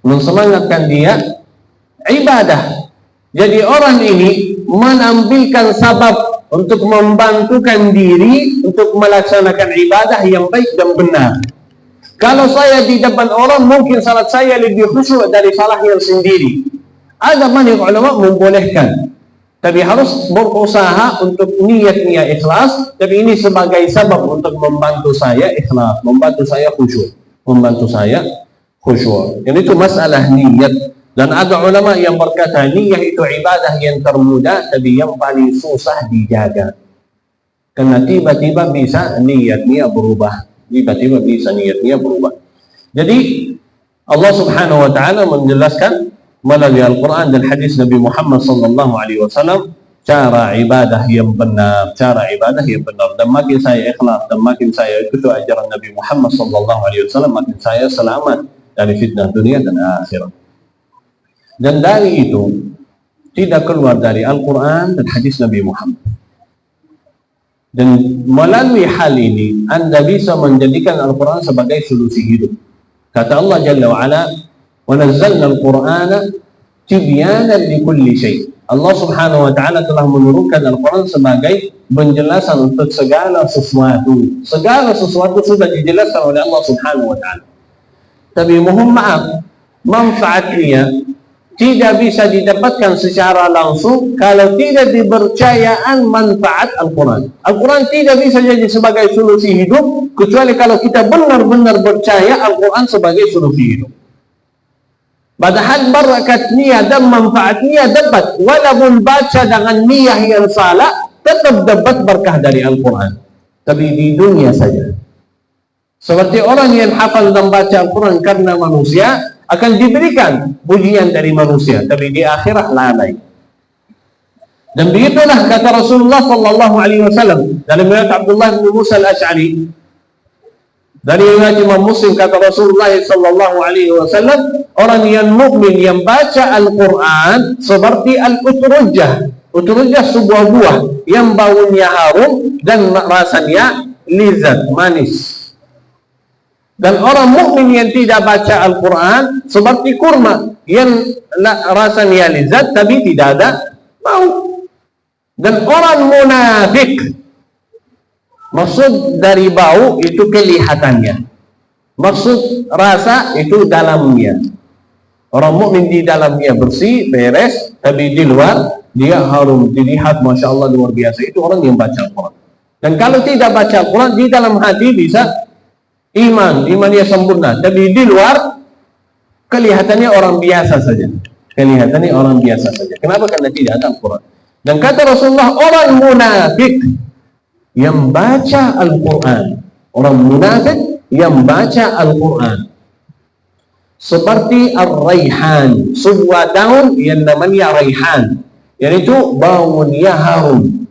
Mensemangatkan dia ibadah. Jadi orang ini menambilkan sabab untuk membantukan diri untuk melaksanakan ibadah yang baik dan benar. Kalau saya di depan orang, mungkin salat saya lebih khusyuk dari salah yang sendiri. Ada banyak ulama membolehkan, tapi harus berusaha untuk niat-niat ikhlas. Tapi ini sebagai sebab untuk membantu saya ikhlas, membantu saya khusyuk. Jadi itu masalah niat. Dan ada ulama yang berkata niat itu ibadah yang termudah, tapi yang paling susah dijaga. Karena tiba-tiba bisa niatnya berubah. Jadi Allah Subhanahu Wa Taala menjelaskan melalui Al-Quran dan hadis Nabi Muhammad Sallallahu Alaihi Wasallam cara ibadah yang benar, Dan makin saya ikhlas dan makin saya ikuti ajaran Nabi Muhammad Sallallahu Alaihi Wasallam, makin saya selamat dari fitnah dunia dan akhirat. Dan dari itu tidak keluar dari Al-Quran dan hadis Nabi Muhammad. Dan melalui hal ini anda bisa menjadikan Al-Quran sebagai solusi hidup. Kata Allah Jalla wa'ala, wa nazzalna al-Qur'ana tibyanan likulli syai'. Allah Subhanahu Wa Ta'ala telah menurunkan Al-Quran sebagai penjelasan untuk segala sesuatu. Segala sesuatu sudah dijelaskan oleh Allah Subhanahu Wa Ta'ala. Tapi mohon maaf, manfaatnya tidak bisa didapatkan secara langsung kalau tidak dipercayaan manfaat Al-Quran. Al-Quran tidak bisa jadi sebagai solusi hidup kecuali kalau kita benar-benar percaya Al-Quran sebagai solusi hidup. Padahal barakat niat dan manfaat niat dapat, walaupun baca dengan niat yang salah, tetap dapat berkah dari Al-Quran. Tapi di dunia saja. Seperti orang yang hafal dan baca Al-Quran karena manusia, akan diberikan pujian dari manusia, tapi di akhirat lalai. Dan begitulah kata Rasulullah sallallahu alaihi wasallam dalam riwayat Abdullah bin Musa al-Asy'ari, dari riwayat Imam Muslim, kata Rasulullah sallallahu alaihi wasallam, orang yang mukmin yang baca Al-Qur'an seperti al-utrujah. Utrujah sebuah buah yang baunya harum dan rasanya lezat, manis. Dan orang mukmin yang tidak baca Al-Quran seperti kurma yang rasanya lezat tapi tidak ada bau. Dan orang munafik, maksud dari bau itu kelihatannya, maksud rasa itu dalamnya. Orang mukmin di dalamnya bersih, beres, tapi di luar dia harum, dilihat Masya Allah luar biasa. Itu orang yang baca Al-Quran. Dan kalau tidak baca Al-Quran, di dalam hati bisa imannya sempurna, tapi di luar kelihatannya orang biasa saja. Kelihatannya orang biasa saja. Kenapa? Karena tidak ada Al-Quran. Dan kata Rasulullah, orang munafik yang baca Al-Quran, orang munafik yang baca Al-Quran seperti ar-raihan, sebuah daun yang namanya raihan, yaitu baunya harum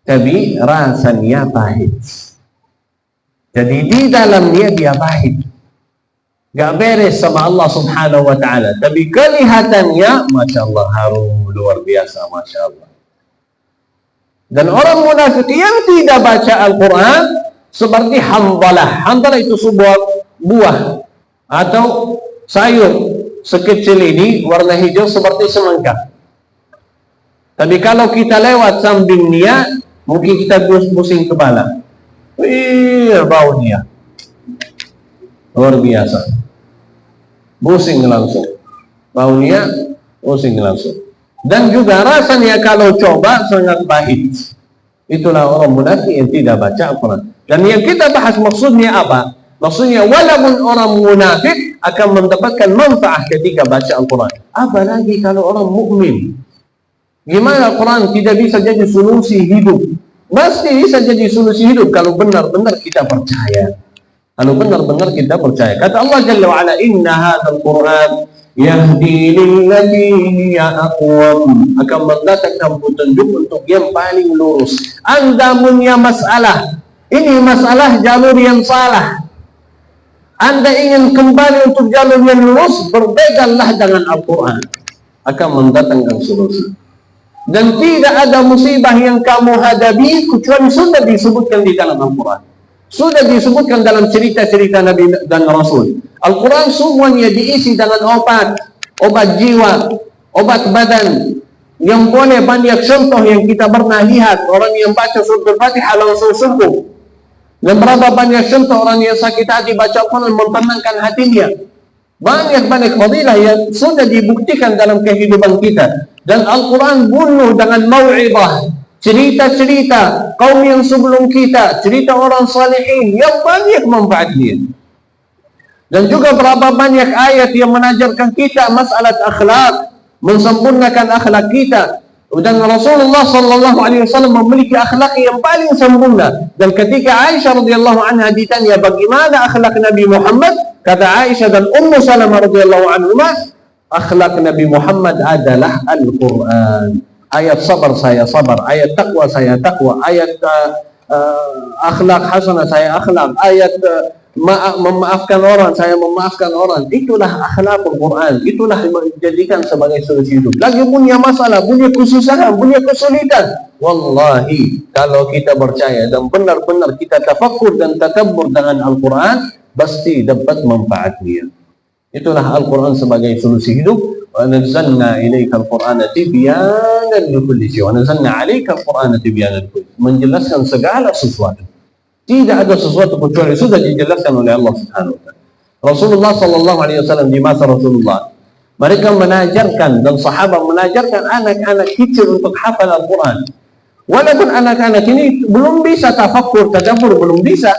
tapi rasanya pahit. Jadi di dalamnya dia pahit, gak beres sama Allah subhanahu wa ta'ala, tapi kelihatannya Masya Allah harum, luar biasa, Masya Allah. Dan orang munafik yang tidak baca Al-Quran seperti hamdalah. Hamdalah itu sebuah buah atau sayur sekecil ini, warna hijau seperti semangka. Tapi kalau kita lewat sampingnya, mungkin kita pusing kepala. Wih, baunya luar biasa, pusing langsung, baunya pusing langsung. Dan juga rasanya kalau coba sangat pahit. Itulah orang munafik yang tidak baca Al-Quran. Dan yang kita bahas maksudnya apa? Maksudnya walaupun orang munafik akan mendapatkan manfaat ketika baca Al-Quran, apalagi kalau orang mukmin. Gimana Al-Quran tidak bisa jadi solusi hidup? Pasti bisa jadi solusi hidup kalau benar-benar kita percaya. Kalau benar-benar kita percaya. Kata Allah Jalla wa'ala, inna hadzal Qur'an yahdi lillati hiya aqwam, akan mendatangkan petunjuk untuk yang paling lurus. Anda punya masalah, ini masalah jalur yang salah, Anda ingin kembali untuk jalur yang lurus, berbedallah dengan Al-Quran, akan mendatangkan solusi. Dan tidak ada musibah yang kamu hadapi kecuali sudah disebutkan di dalam Al-Quran, sudah disebutkan dalam cerita-cerita Nabi dan Rasul. Al-Quran semuanya diisi dengan obat jiwa, obat badan, yang boleh banyak contoh yang kita pernah lihat. Orang yang baca surah Al-Fatihah langsung sembuh. Dan berapa banyak contoh orang yang sakit hati baca Al-Quran menenangkan hatinya. Banyak-banyak fadilah yang sudah dibuktikan dalam kehidupan kita. Dan Al-Quran bunuh dengan mau'izah, cerita-cerita kaum yang sebelum kita, cerita orang salihin yang banyak manfaatnya. Dan juga berapa banyak ayat yang mengajarkan kita masalah akhlak, mensempurnakan akhlak kita. Dan Rasulullah sallallahu alaihi wasallam memiliki akhlak yang paling sempurna. Dan ketika Aisyah radhiyallahu anha ditanya bagaimana akhlak Nabi Muhammad, kata Aisyah dan Ummu Salamah radhiyallahu anhuma, akhlak Nabi Muhammad adalah Al-Quran. Ayat sabar saya sabar, ayat takwa saya takwa, ayat akhlak hasanah saya akhlak, ayat memaafkan orang saya memaafkan orang. Itulah akhlak Al-Quran. Itulah yang dijadikan sebagai solusi hidup. Lagi punya masalah, punya kesusahan, punya kesulitan, wallahi kalau kita percaya dan benar-benar kita tafakkur dan tadabbur dengan Al-Quran, pasti dapat manfaatnya. Itulah Al-Quran sebagai solusi hidup. Wa nazzalna ilaika al-Qur'ana tibyanan likulli syai'. Wa nazzalna 'alaika al-Qur'ana tibyanan likulli syai'. Menjelaskan segala sesuatu. Tidak ada sesuatu kecuali sudah dijelaskan oleh Allah Subhanahu wa taala. Rasulullah sallallahu alaihi wasallam di masa Rasulullah, mereka mengajarkan dan sahabat mengajarkan anak-anak kecil untuk hafal Al-Quran. Walaupun anak-anak ini belum bisa tafakkur, tadabbur, belum bisa,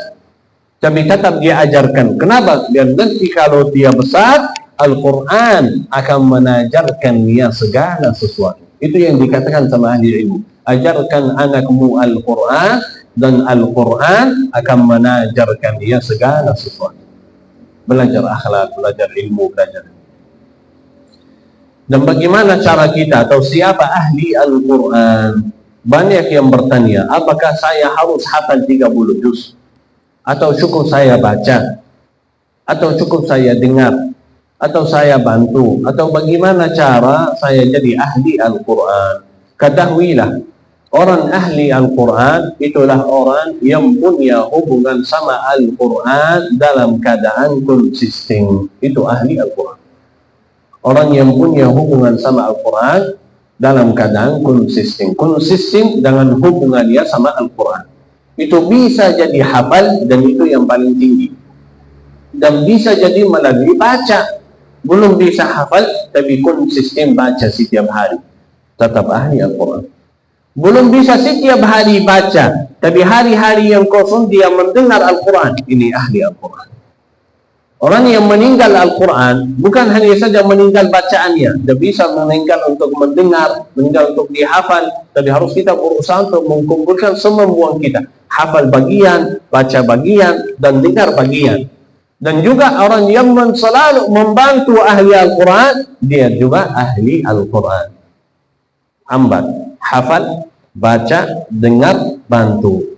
tapi tetap dia ajarkan. Kenapa? Biar nanti kalau dia besar, Al-Quran akan mengajarkan dia segala sesuatu. Itu yang dikatakan sama ahli ilmu. Ajarkan anakmu Al-Quran, dan Al-Quran akan mengajarkan dia segala sesuatu. Belajar akhlak, belajar ilmu, belajar. Dan bagaimana cara kita atau siapa ahli Al-Quran? Banyak yang bertanya, apakah saya harus hafal 30 juz? Atau cukup saya baca? Atau cukup saya dengar? Atau saya bantu? Atau bagaimana cara saya jadi ahli Al-Quran? Ketahuilah, orang ahli Al-Quran itulah orang yang punya hubungan sama Al-Quran dalam keadaan konsisten. Itu ahli Al-Quran. Orang yang punya hubungan sama Al-Quran dalam keadaan konsisten. Konsisten dengan hubungannya sama Al-Quran. Itu bisa jadi hafal, dan itu yang paling tinggi. Dan bisa jadi melalui baca. Belum bisa hafal, tapi konsisten baca setiap hari. Tetap ahli Al-Quran. Belum bisa setiap hari baca, tapi hari-hari yang kosong dia mendengar Al-Quran. Ini ahli Al-Quran. Orang yang meninggal Al-Quran bukan hanya saja meninggal bacaannya, dia bisa meninggal untuk mendengar, meninggal untuk dihafal, tapi harus kita berusaha untuk mengumpulkan semampuan kita. Hafal bagian, baca bagian, dan dengar bagian. Dan juga orang yang selalu membantu ahli Al-Quran, dia juga ahli Al-Quran. Hambat, hafal, baca, dengar, bantu.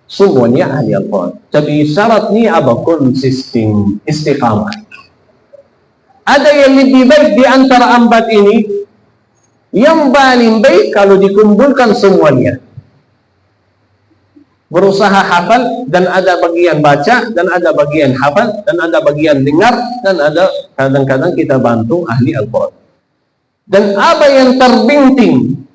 Semuanya ahli Al-Quran. Tapi syaratnya apa? Konsisten, istiqamah. Ada yang lebih baik di antara empat ini. Yang paling baik kalau dikumpulkan semuanya. Berusaha hafal, dan ada bagian baca, dan ada bagian hafal, dan ada bagian dengar, dan ada kadang-kadang kita bantu ahli Al-Quran. Dan apa yang terbinting?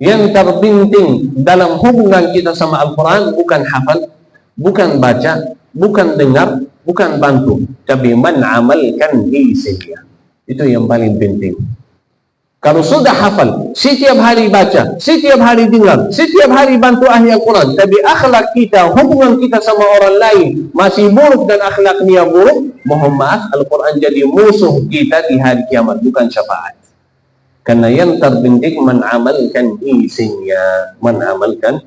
Yang terbinting dalam hubungan kita sama Al-Quran bukan hafal, bukan baca, bukan dengar, bukan bantu, tapi man amalkan isinya. Itu yang paling penting. Kalau sudah hafal, setiap hari baca, setiap hari dengar, setiap hari bantu ahli Al-Quran, tapi akhlak kita, hubungan kita sama orang lain masih buruk dan akhlaknya buruk, mohon maaf, Al-Quran jadi musuh kita di hari kiamat, bukan syafaat. Karena yang terpenting menamalkan isinya, menamalkan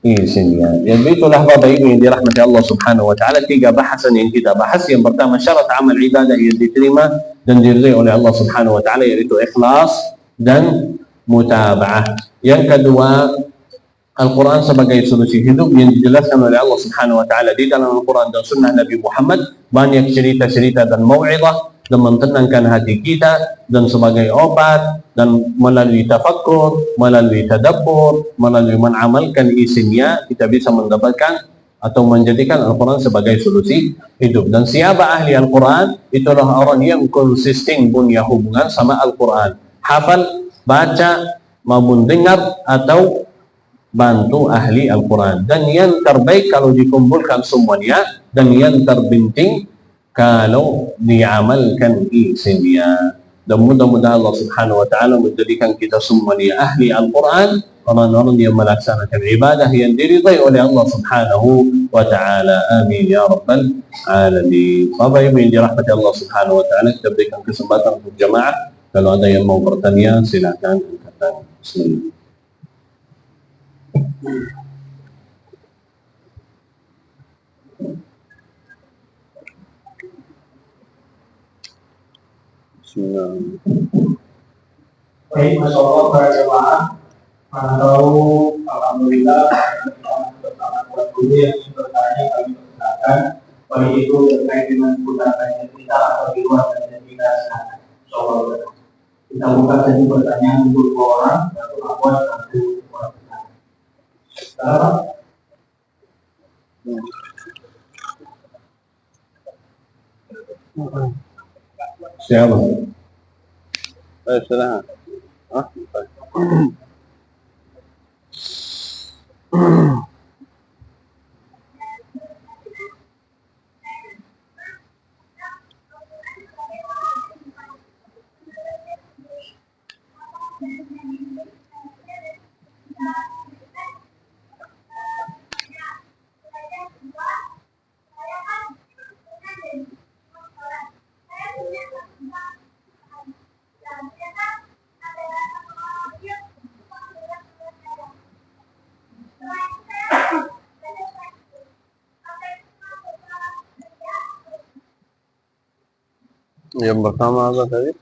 isinya. Jadi itulah Bapak Ibu yang dirahmati Allah Subhanahu wa taala, tiga bahasan yang kita bahas. Yang pertama, syarat amal ibadah yang diterima dan diridhai oleh Allah Subhanahu wa taala, yaitu ikhlas dan mutaba'ah. Yang kedua, Al-Quran sebagai solusi hidup yang dijelaskan oleh Allah Subhanahu wa taala di dalam Al-Quran dan sunnah Nabi Muhammad. Banyak cerita-cerita dan mau'izah dan mentenangkan hati kita, dan sebagai obat, dan melalui tafakkur, melalui tadabbur, melalui mengamalkan isinya, kita bisa mendapatkan atau menjadikan Al-Quran sebagai solusi hidup. Dan siapa ahli Al-Quran? Itulah orang yang konsisten punya hubungan sama Al-Quran. Hafal, baca, maupun dengar, atau bantu ahli Al-Quran. Dan yang terbaik kalau dikumpulkan semuanya, dan yang terpenting kalau diamalkan isinya. Dan mudah-mudahan Allah Subhanahu wa taala menjadikan kita semuanya ahli Al-Quran, orang-orang yang melaksanakan ibadah yang diridhai oleh Allah Subhanahu wa taala. Amin ya rabbal alamin. Bapak Ibu yang dirahmati Allah Subhanahu wa taala, kita berikan kesempatan untuk jemaah. Kalau ada yang mau bertanya, silakan angkat. Bismillah. Baik, Masya Allah, para jemaah, tahu alhamdulillah bersama buat guru yang ingin bertanya kami persilakan, baik itu terkait dengan pertanyaannya kita atau di luar dari kita silakan. Insya Allah kita buka saja pertanyaan untuk dua orang, satu akhwat, satu wanita. Siapa? Silakan. Yang pertama apa tadi?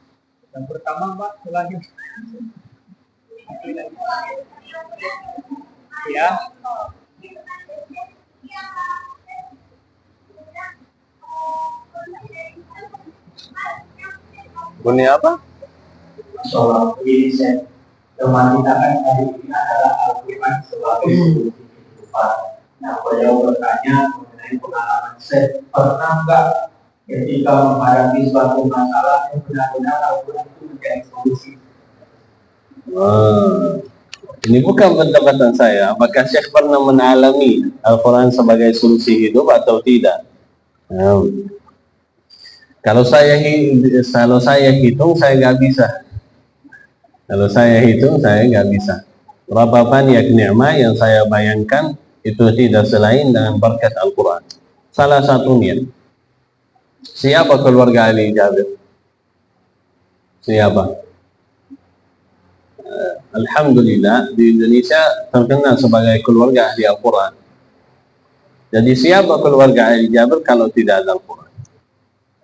Yang pertama Pak, selanjutnya ya. Bunyi apa? Soal riset teman kita kan hari ini adalah Al-Quran sebagai solusi kehidupan. Nah, beliau bertanya mengenai pengalaman saya, pernah nggak ketika menghadapi suatu masalah yang benar-benar Al-Quran itu menjadi solusi? Ini bukan pendapatan saya. Apakah Syekh pernah mengalami Al-Quran sebagai solusi hidup atau tidak? Kalau saya hitung, saya nggak bisa. Kalau saya hitung, saya nggak bisa. Berapa banyak nikmat yang saya bayangkan itu tidak selain dengan berkat Al-Quran. Salah satunya, siapa keluarga Ali Jabir? Siapa? Alhamdulillah di Indonesia terkenal sebagai keluarga ahli Al-Quran. Jadi siapa keluarga Ali Jabir kalau tidak ada Al-Quran?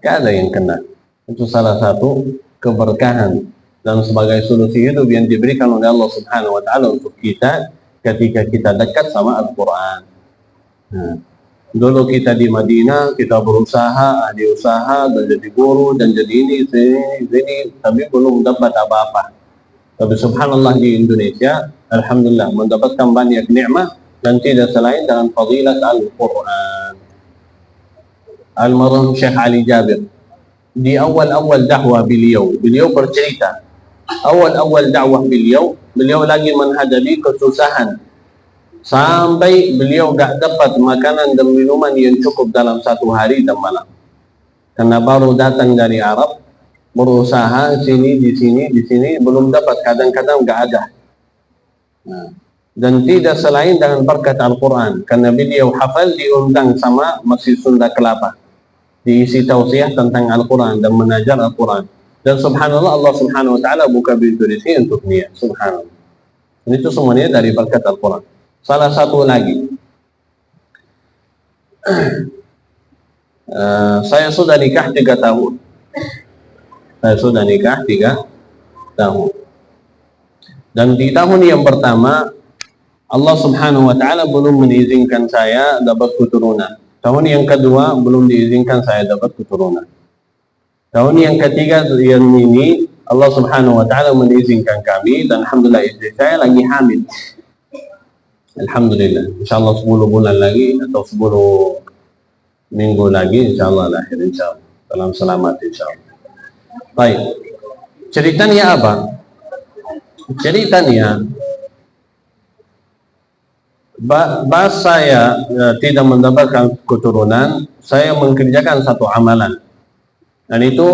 Tidak ada yang kenal. Itu salah satu keberkahan dan sebagai solusi hidup yang diberikan oleh Allah Subhanahu wa Ta'ala untuk kita ketika kita dekat sama Al-Quran. Dulu kita di Madinah, kita berusaha, ahli usaha, dan jadi guru, dan jadi ini, tapi belum dapat apa-apa. Tapi subhanallah di Indonesia, alhamdulillah mendapatkan banyak nikmat dan tidak selain dengan fadilat Al-Quran. Almarhum Syekh Ali Jabir, di awal-awal dakwah beliau bercerita, awal-awal dakwah beliau lagi menghadapi kesusahan sampai beliau gak dapat makanan dan minuman yang cukup dalam satu hari dan malam, karena baru datang dari Arab, berusaha di sini belum dapat, kadang-kadang gak ada. Dan tidak selain dengan berkat Al-Quran, karena beliau hafal diundang sama Masjid Sunda Kelapa, diisi tausiah tentang Al-Quran dan mengajar Al-Quran. Dan subhanallah Allah Subhanahu wa Ta'ala buka pintu rezeki untuk dia. Subhanallah. Dan itu semuanya dari berkat Al-Quran. Salah satu lagi, saya sudah nikah 3 tahun. Dan di tahun yang pertama Allah Subhanahu wa Ta'ala belum mengizinkan saya dapat keturunan. Tahun yang kedua belum diizinkan saya dapat keturunan. Tahun yang ketiga yang ini Allah Subhanahu wa Ta'ala mengizinkan kami, dan alhamdulillah istri saya lagi hamil. Alhamdulillah, insyaallah 10 bulan lagi atau 10 minggu lagi insyaallah lahir, insyaallah dalam selamat insyaallah. Baik, ceritanya apa? Ceritanya pas saya tidak mendapatkan keturunan, saya mengerjakan satu amalan, dan itu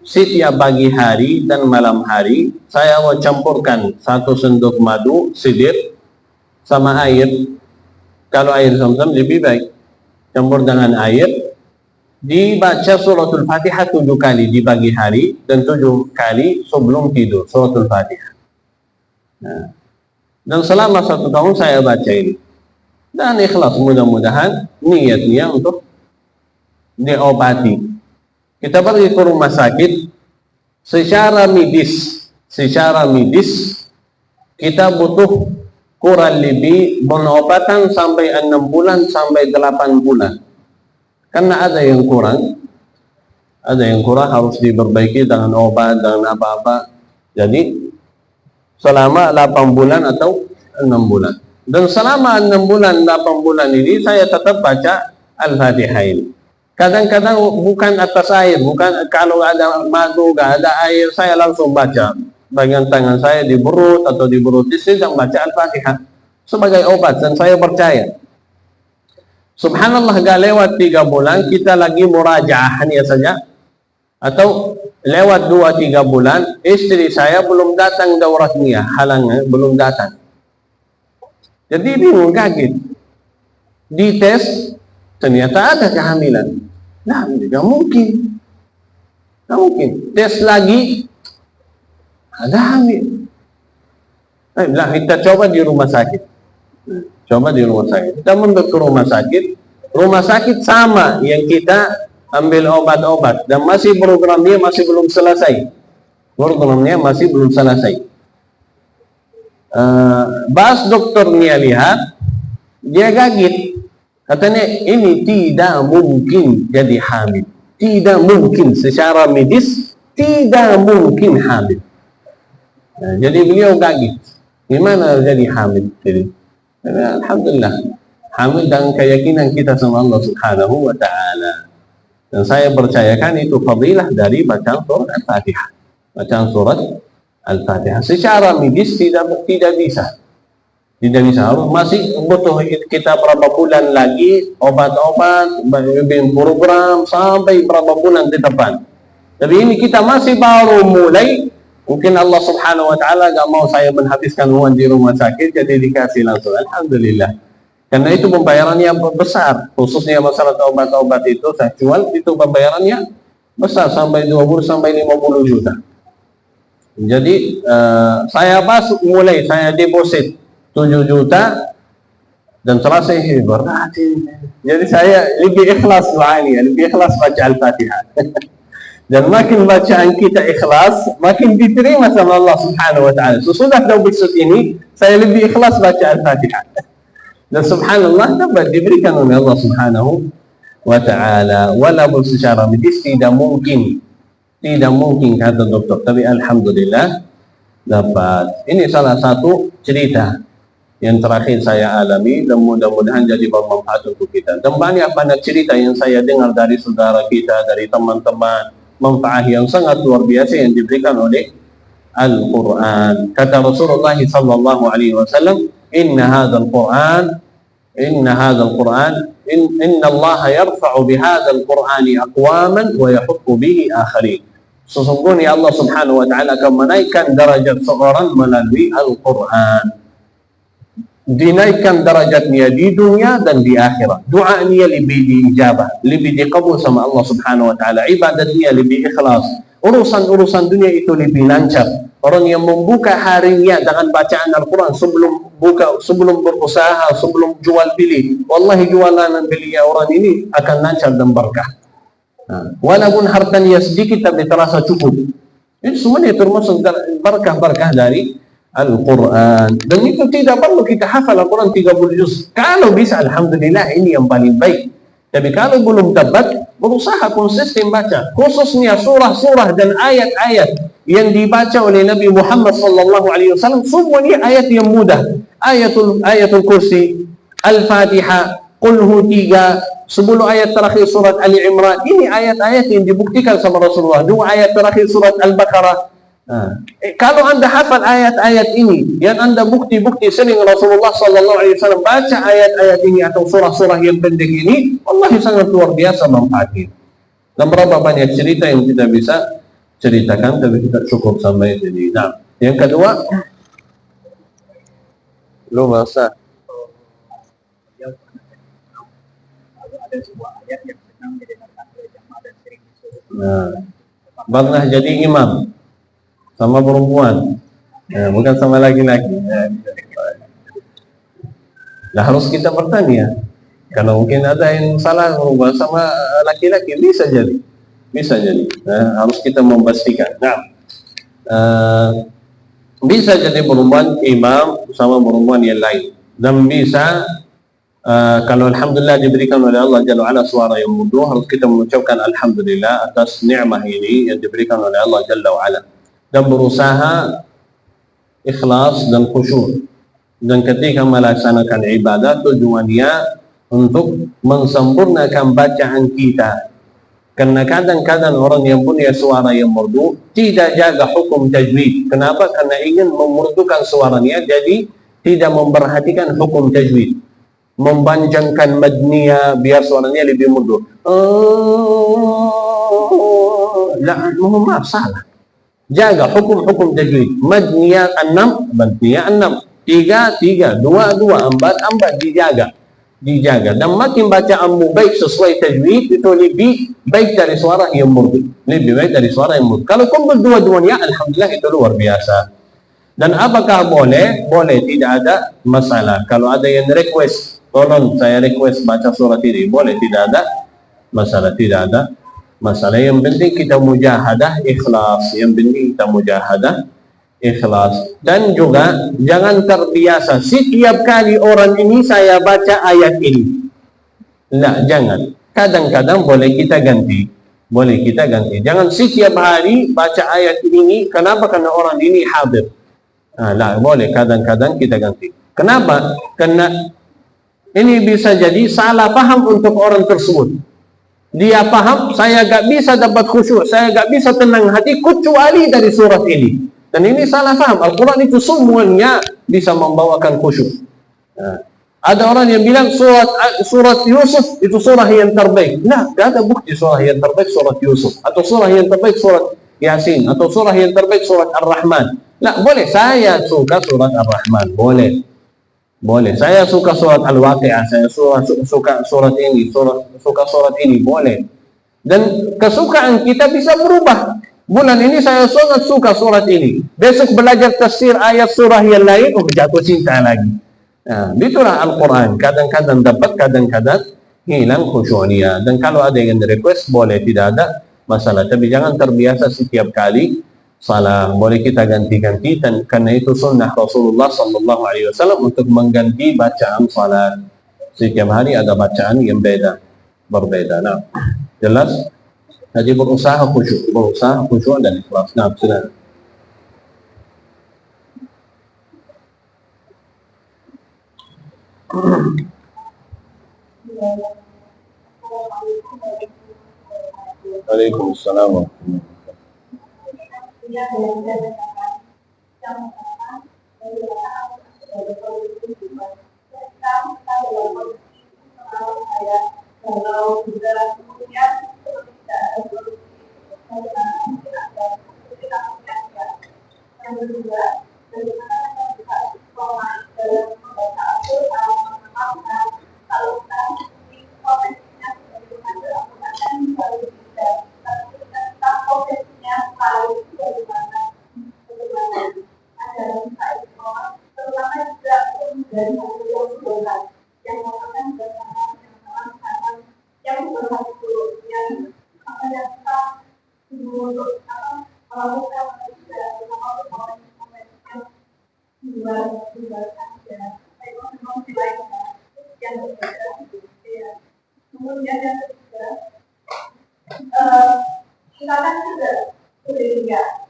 setiap pagi hari dan malam hari saya mencampurkan 1 sendok madu sidir sama air. Kalau air Zam-Zam lebih baik, campur dengan air, dibaca suratul Fatihah 7 kali di pagi hari dan 7 kali sebelum tidur suratul Fatihah. Dan selama 1 tahun saya baca ini, dan ikhlas, mudah-mudahan niatnya untuk diobati. Kita pergi ke rumah sakit, secara medis kita butuh kurang lebih pengobatan sampai 6 bulan sampai 8 bulan. Karena ada yang kurang harus diperbaiki dengan obat, dengan apa-apa. Jadi selama 8 bulan atau 6 bulan. Dan selama 6 bulan, 8 bulan ini saya tetap baca Al-Fatihah ini. Kadang-kadang bukan atas air, bukan kalau ada madu, gak ada air, saya langsung baca. Bagian tangan saya di perut atau di perut sedang baca Al-Fatihah sebagai obat, dan saya percaya. Subhanallah, gak lewat 3 bulan kita lagi murajaah hanya saja, atau lewat 2-3 bulan istri saya belum datang dauratnya, halangnya belum datang. Jadi bingung, kaget. Dites, ternyata ada kehamilan. Nah, tidak mungkin. Tes lagi, ada hamil. Nah, kita coba di rumah sakit. Kita mundur ke rumah sakit. Rumah sakit sama yang kita ambil obat-obat, dan masih programnya masih belum selesai. Programnya masih belum selesai. Pas dokternya lihat, dia kaget. Katanya ini tidak mungkin jadi hamil. Tidak mungkin secara medis, tidak mungkin hamil. Nah, jadi beliau kaget. Gimana jadi hamil? Jadi, alhamdulillah, hamil dengan keyakinan kita sama Allah Subhanahu wa Ta'ala. Dan saya percayakan itu fadilah dari bacaan surat Al-Fatihah. Bacaan surat Al-Fatihah. Secara medis tidak bisa. Tidak bisa. Masih butuh kita berapa bulan lagi, obat-obat, program, sampai berapa bulan di depan. Tapi ini kita masih baru mulai. Mungkin Allah Subhanahu wa Ta'ala gak mau saya menghabiskan uang di rumah sakit, jadi dikasih langsung. Alhamdulillah. Karena itu pembayarannya besar, khususnya masalah obat-obat itu seksual, itu pembayarannya besar, sampai 20 sampai 50 juta. Jadi saya pas mulai, saya deposit 7 juta dan selesai berat. Jadi saya lebih ikhlas doa ini, lebih ikhlas baca Al-Fatihah. Dan makin bacaan kita ikhlas, makin diterima sama Allah Subhanahu wa Ta'ala. Sesudah deposit ini, saya lebih ikhlas baca Al-Fatihah. Dan subhanallah dapat diberikan oleh Allah Subhanahu wa Ta'ala. Walaupun secara medis tidak mungkin kata dokter, tapi alhamdulillah dapat. Ini salah satu cerita yang terakhir saya alami, dan mudah-mudahan jadi bermanfaat untuk kita. Dan banyak cerita yang saya dengar dari saudara kita, dari teman-teman, manfaat yang sangat luar biasa yang diberikan oleh Al-Quran. Kata Rasulullah sallallahu alaihi wasallam, Inna hadzal Quran, inna Allah yarfa'u bihadzal Qur'ani aqwaman wa yahuttu bihi akharin. Sesungguhnya Allah Subhanahu wa Ta'ala akan menaikkan derajat seorang melalui Al-Quran. Dinaikkan derajatnya di dunia dan di akhirat. Doanya lebih diijabah, lebih dikabul sama Allah Subhanahu wa Ta'ala. Ibadatnya lebih ikhlas. Urusan-urusan dunia itu lebih lancar. Orang yang membuka harinya dengan bacaan Al-Quran sebelum berusaha, sebelum jual beli, wallahi jualan dan beli orang ini akan lancar dan berkah. Walaupun hartanya sedikit tapi terasa cukup. Ini semuanya termasuk berkah-berkah dari Al-Quran. Dan itu tidak perlu kita hafal Al-Quran 30 juz. Kalau bisa, alhamdulillah, ini yang paling baik. Tapi kalau belum dapat, berusaha konsisten baca. Khususnya surah-surah dan ayat-ayat yang dibaca oleh Nabi Muhammad sallallahu alaihi wasallam, semuanya ayat yang mudah. Ayatul Kursi, Al-Fatihah, Qul Hu 3, 10 ayat terakhir surat Ali Imran. Ini ayat-ayat yang dibuktikan sama Rasulullah. 2 ayat terakhir surat Al-Baqarah. Kalau anda hafal ayat-ayat ini, yang anda bukti-bukti sering Rasulullah sallallahu alaihi wasallam baca ayat-ayat ini atau surah-surah yang pendek ini, wallahi sangat luar biasa manfaatnya. Dan berapa banyak cerita yang kita bisa ceritakan, tapi kita cukup sampai sini. Nah, yang kedua, lu masa ada sebuah ayat yang senang didengarkan oleh jamaah dan sering disuruh. pernah jadi imam sama perempuan, bukan sama laki-laki. Nah, harus kita bertanya. Kalau mungkin ada yang salah berubah sama laki-laki, bisa jadi. Harus kita memastikan. Nah, bisa jadi perempuan imam sama perempuan yang lain, dan bisa kalau alhamdulillah diberikan oleh Allah Jalla wa'ala suara yang merdu, harus kita mengucapkan alhamdulillah atas nikmat ini yang diberikan oleh Allah Jalla wa'ala, dan berusaha ikhlas dan khusyuk. Dan ketika melaksanakan ibadah, tujuannya untuk mensempurnakan bacaan kita. Karena kadang-kadang orang yang punya suara yang merdu tidak jaga hukum tajwid. Kenapa? Karena ingin memerdukan suaranya, jadi tidak memperhatikan hukum tajwid. Mempanjangkan madniya biar suaranya lebih merdu. Mohon maaf, salah. Jaga hukum-hukum tajwid. Madniya 6, 3, 2, 4, 4 dijaga. Dan makin bacaanmu baik sesuai tajwid, itu lebih baik dari suara yang merdu. Kalau kumpul dua-duanya, alhamdulillah, itu luar biasa. Dan apakah boleh? Boleh, tidak ada masalah. Kalau ada yang request, tolong saya request baca surat ini, boleh, tidak ada masalah, tidak ada masalah. Yang penting kita mujahadah ikhlas. Yang penting kita mujahadah ikhlas. Dan juga jangan terbiasa setiap kali orang ini saya baca ayat ini. Nah, jangan. Kadang-kadang boleh kita ganti. Boleh kita ganti. Jangan setiap hari baca ayat ini. Kenapa? Karena orang ini hadir. Nah, boleh kadang-kadang kita ganti. Kenapa? Karena ini bisa jadi salah paham untuk orang tersebut. Dia paham, saya gak bisa dapat khusyuk, saya gak bisa tenang hati kecuali dari surat ini. Dan ini salah paham. Al-Quran itu semuanya bisa membawakan khusyuk. Ada orang yang bilang surat Yusuf itu surah yang terbaik. Nah, gak ada bukti surah yang terbaik surat Yusuf, atau surah yang terbaik surat Yasin, atau surah yang terbaik surat Ar-Rahman. Nah, boleh saya suka surat Ar-Rahman, boleh. Boleh. Saya suka surat Al-Waqi'ah, saya suka surat ini, suka surat ini, boleh. Dan kesukaan kita bisa berubah. Bulan ini saya sangat suka surat ini. Besok belajar tafsir ayat surah yang lain, jatuh cinta lagi. Nah, itulah Al-Quran. Kadang-kadang dapat, kadang-kadang hilang khusyuknya. Dan kalau ada yang request, boleh, tidak ada masalah. Tapi jangan terbiasa setiap kali salah. Boleh kita ganti-ganti, dan karena itu sunnah Rasulullah sallallahu alaihi wasallam untuk mengganti bacaan salat. Setiap hari ada bacaan yang berbeda. Nah, jelas? Jadi berusaha khusyuk dan ikhlas. Nah, sudah. Waalaikumsalam warahmatullahi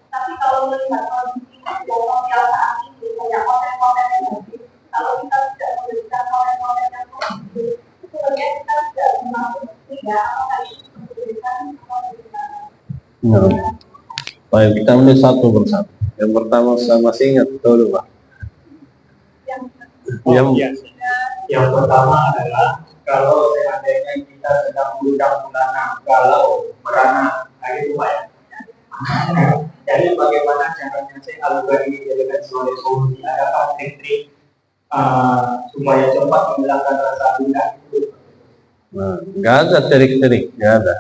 Tapi kalau melihat kondisi sosial saat ini, kayak konten-konten negatif, kalau kita tidak memberikan konten-konten yang positif, sebenarnya kita tidak mampu tidak apakah itu memberikan Nah, baik, kita mulai satu persatu. Yang pertama, saya masih ingat betul, Pak. Yang pertama adalah kalau seandainya kita sedang budak-budakan, kalau merana, itu Pak ya. Jadi bagaimana caranya saya agar ini dijadikan sebagai solusi? Adakah trik-trik supaya cepat menghilangkan rasa budak itu? Nah, nggak ada trik-trik, nggak ada.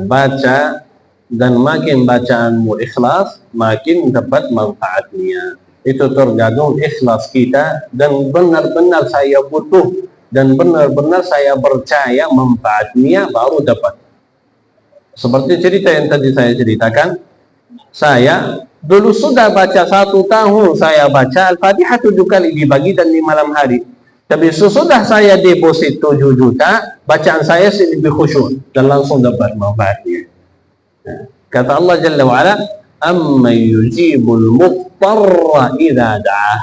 Baca, dan makin bacaanmu ikhlas, makin dapat manfaatnya. Itu tergantung ikhlas kita, dan benar-benar saya butuh, dan benar-benar saya percaya manfaatnya, baru dapat. Seperti cerita yang tadi saya ceritakan, saya dulu sudah baca 1 tahun, saya baca Al-Fatihah 7 kali di pagi dan di malam hari. Tapi sesudah saya deposit 7 juta, bacaan saya lebih khusyuk dan langsung dapat manfaatnya. Kata Allah Jalla wa'ala, amma yujibul muqtarra idha da'ah.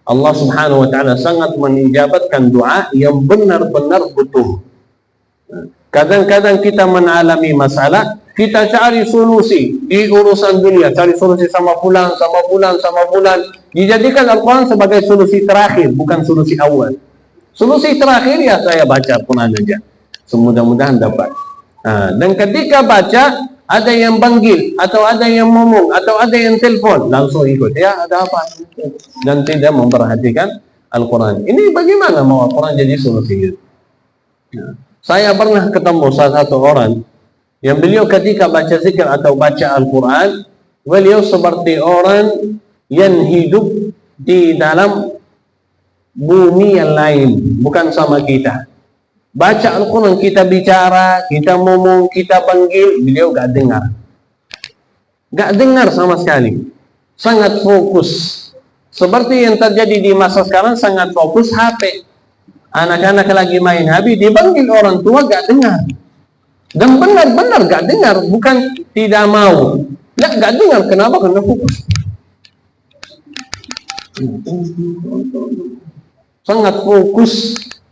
Allah subhanahu wa ta'ala sangat menjabatkan doa yang benar-benar butuh. Kadang-kadang kita mengalami masalah, kita cari solusi di urusan dunia, cari solusi sama bulan. Dijadikan Al-Quran sebagai solusi terakhir, bukan solusi awal. Solusi terakhir ya saya baca Al-Quran aja. Semudah-mudahan dapat. Dan ketika baca, ada yang panggil, atau ada yang ngomong, atau ada yang telepon, langsung ikut. Ya, ada apa? Dan tidak memperhatikan Al-Quran. Ini bagaimana mau Al-Quran jadi solusi? Saya pernah ketemu salah satu orang yang beliau ketika baca zikir atau baca Al-Quran, beliau seperti orang yang hidup di dalam bumi yang lain, bukan sama kita. Baca Al-Quran, kita bicara, kita ngomong, kita panggil, beliau gak dengar. Gak dengar sama sekali. Sangat fokus. Seperti yang terjadi di masa sekarang, sangat fokus HP. Anak-anak lagi main HP, dipanggil orang tua gak dengar. Dan benar-benar gak dengar, bukan tidak mau. Gak dengar, kenapa? Karena fokus. Sangat fokus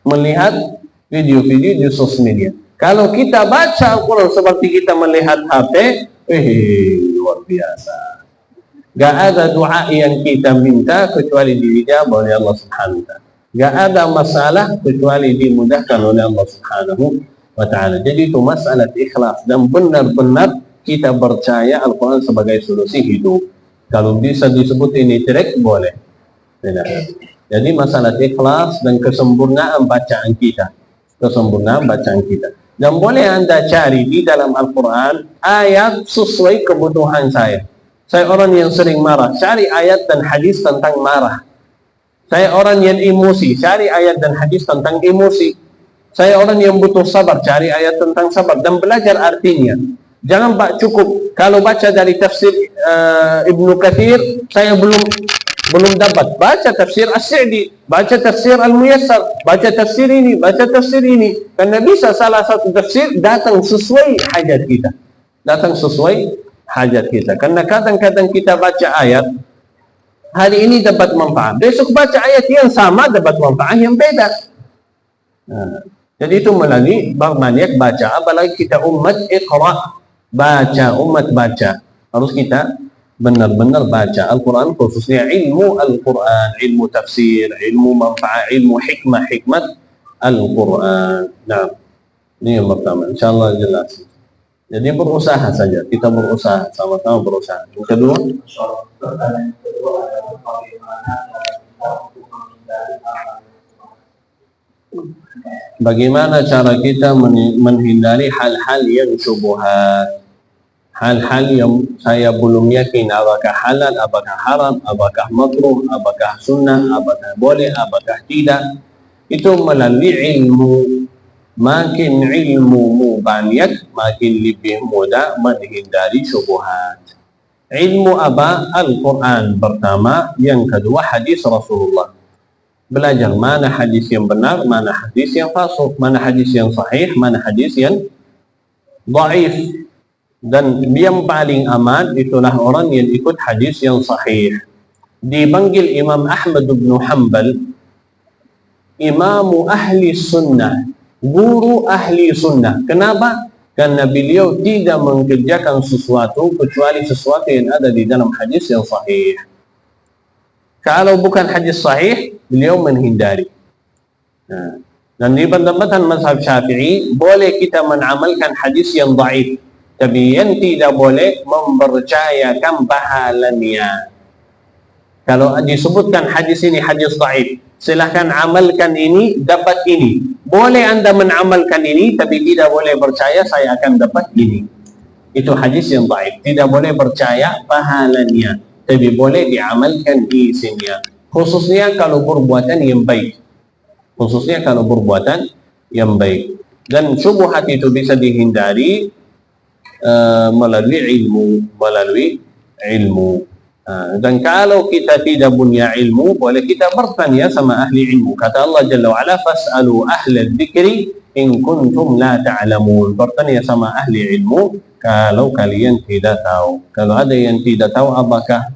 melihat video-video di sosial media. Kalau kita baca Al-Quran seperti kita melihat HP, luar biasa. Gak ada doa yang kita minta kecuali dijawab oleh Allah Subhanahu wa ta'ala. Gak ada masalah kecuali dimudahkan oleh Allah Subhanahu wa ta'ala. Jadi itu masalah ikhlas dan benar-benar kita percaya Al-Quran sebagai solusi hidup. Kalau bisa disebut ini trik, boleh. Tidak. Jadi masalah ikhlas dan kesempurnaan bacaan kita. Kesempurnaan bacaan kita. Dan boleh Anda cari di dalam Al-Quran ayat sesuai kebutuhan saya. Saya orang yang sering marah, cari ayat dan hadis tentang marah. Saya orang yang emosi, cari ayat dan hadis tentang emosi. Saya orang yang butuh sabar, cari ayat tentang sabar dan belajar artinya. Jangan cukup kalau baca dari tafsir Ibnu Katsir, saya belum dapat. Baca tafsir As-Sa'di, baca tafsir Al-Muyassar, baca tafsir ini, baca tafsir ini. Karena bisa salah satu tafsir datang sesuai hajat kita. Datang sesuai hajat kita. Karena kadang-kadang kita baca ayat, hari ini dapat manfaat, besok baca ayat yang sama dapat manfaat yang beda. Jadi itu melalui banyak baca, apalagi kita umat iqra, baca, umat baca. Harus kita benar-benar baca Al-Quran, khususnya ilmu Al-Quran, ilmu tafsir, ilmu manfaat, ilmu hikmah Al-Quran. Nah, ini yang pertama, insyaAllah jelas. Jadi berusaha saja, kita berusaha, sama-sama berusaha. Yang kedua, pertanyaan kedua adalah bagaimana cara kita menghindari hal-hal yang syubhat, hal-hal yang saya belum yakin apakah halal, apakah haram, apakah makruh, apakah sunnah, apakah boleh, apakah tidak. Itu melalui ilmu. Makin ilmumu banyak, makin lebih mudah menghindari syubhat. Ilmu apa? Al-Quran pertama, yang kedua hadis Rasulullah. Belajar mana hadis yang benar, mana hadis yang fasik, mana hadis yang sahih, mana hadis yang dhaif. Dan yang paling aman itulah orang yang ikut hadis yang sahih. Dipanggil Imam Ahmad bin Hanbal Imamu ahli sunnah, guru ahli sunnah. Kenapa? Karena beliau tidak mengerjakan sesuatu kecuali sesuatu yang ada di dalam hadis yang sahih. Kalau bukan hadis sahih, beliau menghindari. Dan di pendapatan mazhab Syafi'i, boleh kita mengamalkan hadis yang dhaif, tapi yang tidak boleh mempercayakan pahalanya. Kalau disebutkan hadis ini hadis dhaif, silahkan amalkan ini, dapat ini. Boleh Anda mengamalkan ini, tapi tidak boleh percaya saya akan dapat ini. Itu hadis yang dhaif. Tidak boleh percaya pahalanya, tapi boleh diamalkan isinya. Khususnya kalau perbuatan yang baik. Khususnya kalau perbuatan yang baik. Dan syubhat itu bisa dihindari melalui ilmu. Dan kalau kita tidak punya ilmu, boleh kita bertanya sama ahli ilmu. Kata Allah Jalla wa'ala, fas'alu ahla dzikri in kuntum la ta'lamun. Bertanya sama ahli ilmu kalau kalian tidak tahu. Kalau ada yang tidak tahu apakah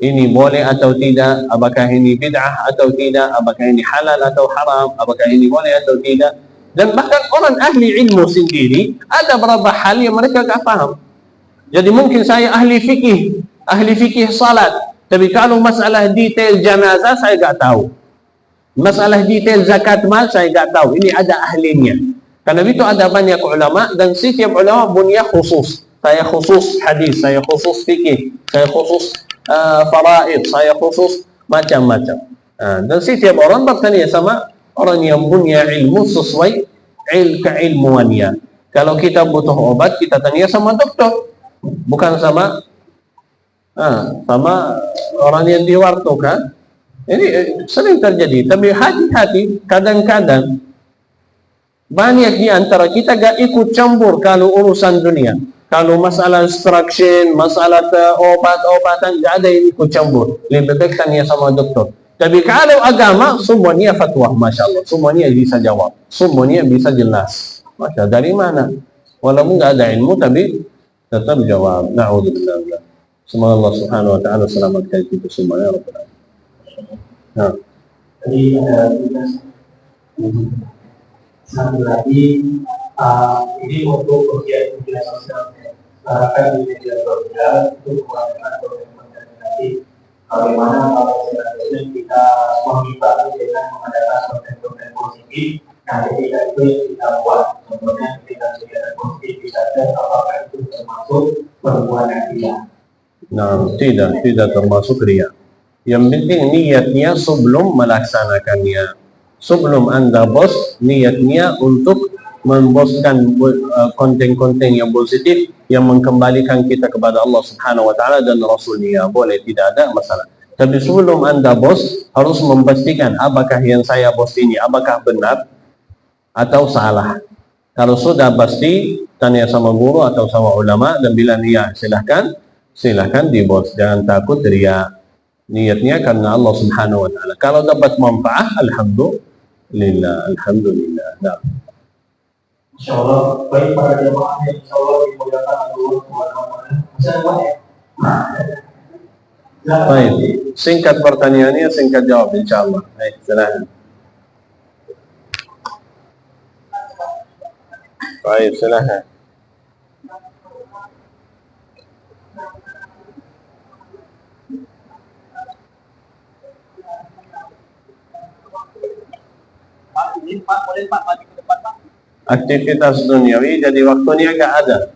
ini boleh atau tidak, apakah ini bid'ah atau tidak, apakah ini halal atau haram, apakah ini boleh atau tidak. Dan bahkan orang ahli ilmu sendiri ada beberapa hal yang mereka tak faham. Jadi mungkin saya ahli fikih salat, tapi kalau masalah detail janazah saya tak tahu. Masalah detail zakat mal saya tak tahu. Ini ada ahlinya. Karena itu ada banyak ulama, dan setiap ulama punya khusus. Saya khusus hadis, saya khusus fikih, saya khusus faraid, saya khusus macam-macam. Dan setiap orang bertanya sama orang yang punya ilmu sesuai keilmuannya. Kalau kita butuh obat, kita tanya sama dokter, bukan sama orang yang di warteg, kan? Ini sering terjadi. Tapi hati-hati, kadang-kadang Banyak di antara kita gak ikut campur kalau urusan dunia. Kalau masalah instruction, masalah obat-obatan, gak ada yang ikut campur. Lebih baik tanya sama dokter. Tapi kalau agama, semuanya fatwa, Masya Allah. Semuanya bisa jawab. Semuanya bisa jelas. Masya Allah, dari mana? Walaupun gak ada ilmu, tapi tetap jawab. Na'udzubillah. Semoga Allah Subhanahu wa Ta'ala selamatkan kita semuanya. Nah. Jadi ada satu lagi, ini untuk kegiatan media sosial. Masyarakat di media sosial itu menggunakan konten-konten bagaimana kalau selanjutnya kita mengimbangi dengan mengadakan konten-konten positif. Nah, ketika itu yang kita buat, contohnya ketika kegiatan positif saja, apakah itu termasuk perbuatan riya? Nah, tidak termasuk riya. Yang penting niatnya sebelum melaksanakannya. Sebelum Anda bos, niatnya untuk memboskan konten-konten yang positif yang mengembalikan kita kepada Allah Subhanahu wa Ta'ala dan Rasulnya. Boleh, tidak ada masalah. Tapi sebelum Anda bos, harus memastikan apakah yang saya bos ini apakah benar atau salah. Kalau sudah pasti, tanya sama guru atau sama ulama, dan bila iya, silahkan dibos. Jangan takut riya. Niatnya karena Allah Subhanahu wa Ta'ala. Kalau dapat manfaat, alhamdulillah. Nah. Insyaallah, baik para jemaah yang insyaallah dimuliakan Allah Subhanahu wa Ta'ala. Baik, singkat pertanyaannya, singkat jawab insyaallah. Baik, silakan. Baik, silakan. Pak, boleh Pak maju ke depan Pak? Aktivitas duniawi jadi waktunya gak ada.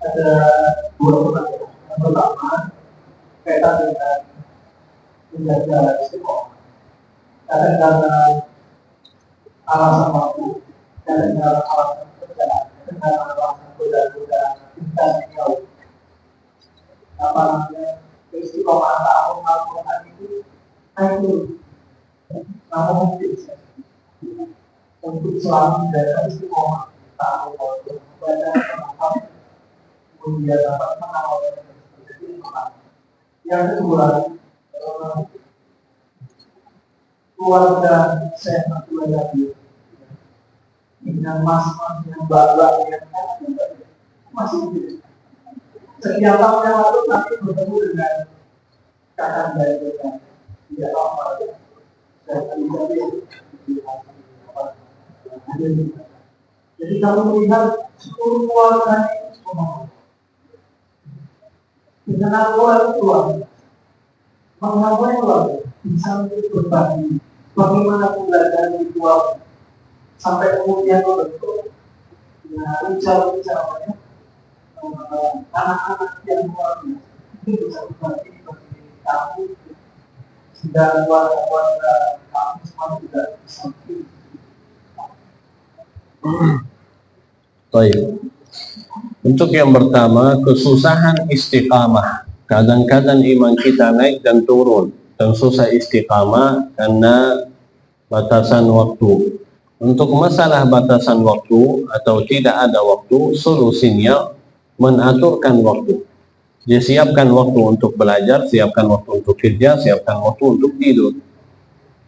Ada dua pertanyaan. Yang pertama, kaitan dengan menjaga istiqomah. Kadang-kadang alasan waktu, kadang-kadang alasan kerjaan, kadang-kadang alasan goda-goda kita jauh. Apa namanya, istiqomah tahun itu naik turun. Namun bisa untuk selalu menjaga istiqomah tahun membaca pendapat, kemudian dapat mengawal yang kedua, keluarga saya keluarga dengan mas-mas yang mbak-mbak yang masih hidup. Setiap tahun yang lalu kami bertemu dengan kakak dari kita. Tidak apa jadi kalau melihat 10 keluarga itu semua dengan keluarga mengapa keluarga bisa berbagi bagaimana keluarga itu sampai kemudian membentuk ucapan anak-anak yang luar biasa itu bisa berbagi bagi kami dan keluarga kami semua juga bisa Baik. Untuk yang pertama, kesusahan istiqamah. Kadang-kadang iman kita naik dan turun, dan susah istiqamah karena batasan waktu. Untuk masalah batasan waktu atau tidak ada waktu, solusinya menaturkan waktu. Dia siapkan waktu untuk belajar, siapkan waktu untuk kerja, siapkan waktu untuk tidur.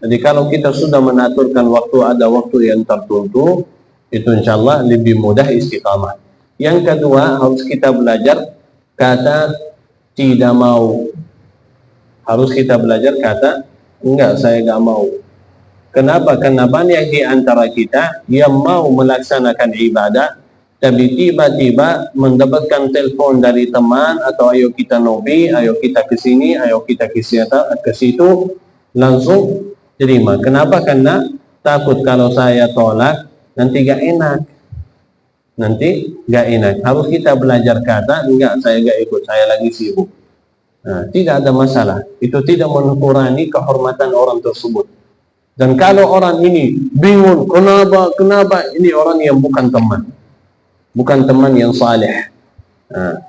Jadi kalau kita sudah menaturkan waktu, ada waktu yang tertentu, itu insyaallah lebih mudah istiqamah. Yang kedua, harus kita belajar kata tidak mau. Harus kita belajar kata enggak, saya enggak mau. Kenapa? Karena banyak di antara kita yang mau melaksanakan ibadah, tapi tiba-tiba mendapatkan telepon dari teman atau ayo kita nopi, ayo kita ke sini, ayo kita ke situ, langsung terima. Kenapa? Karena takut kalau saya tolak nanti gak enak. Harus kita belajar kata enggak, saya gak ikut, saya lagi sibuk. Nah, tidak ada masalah. Itu tidak mengurangi kehormatan orang tersebut. Dan kalau orang ini bingung, kenapa ini orang yang bukan teman. bukan teman yang saleh.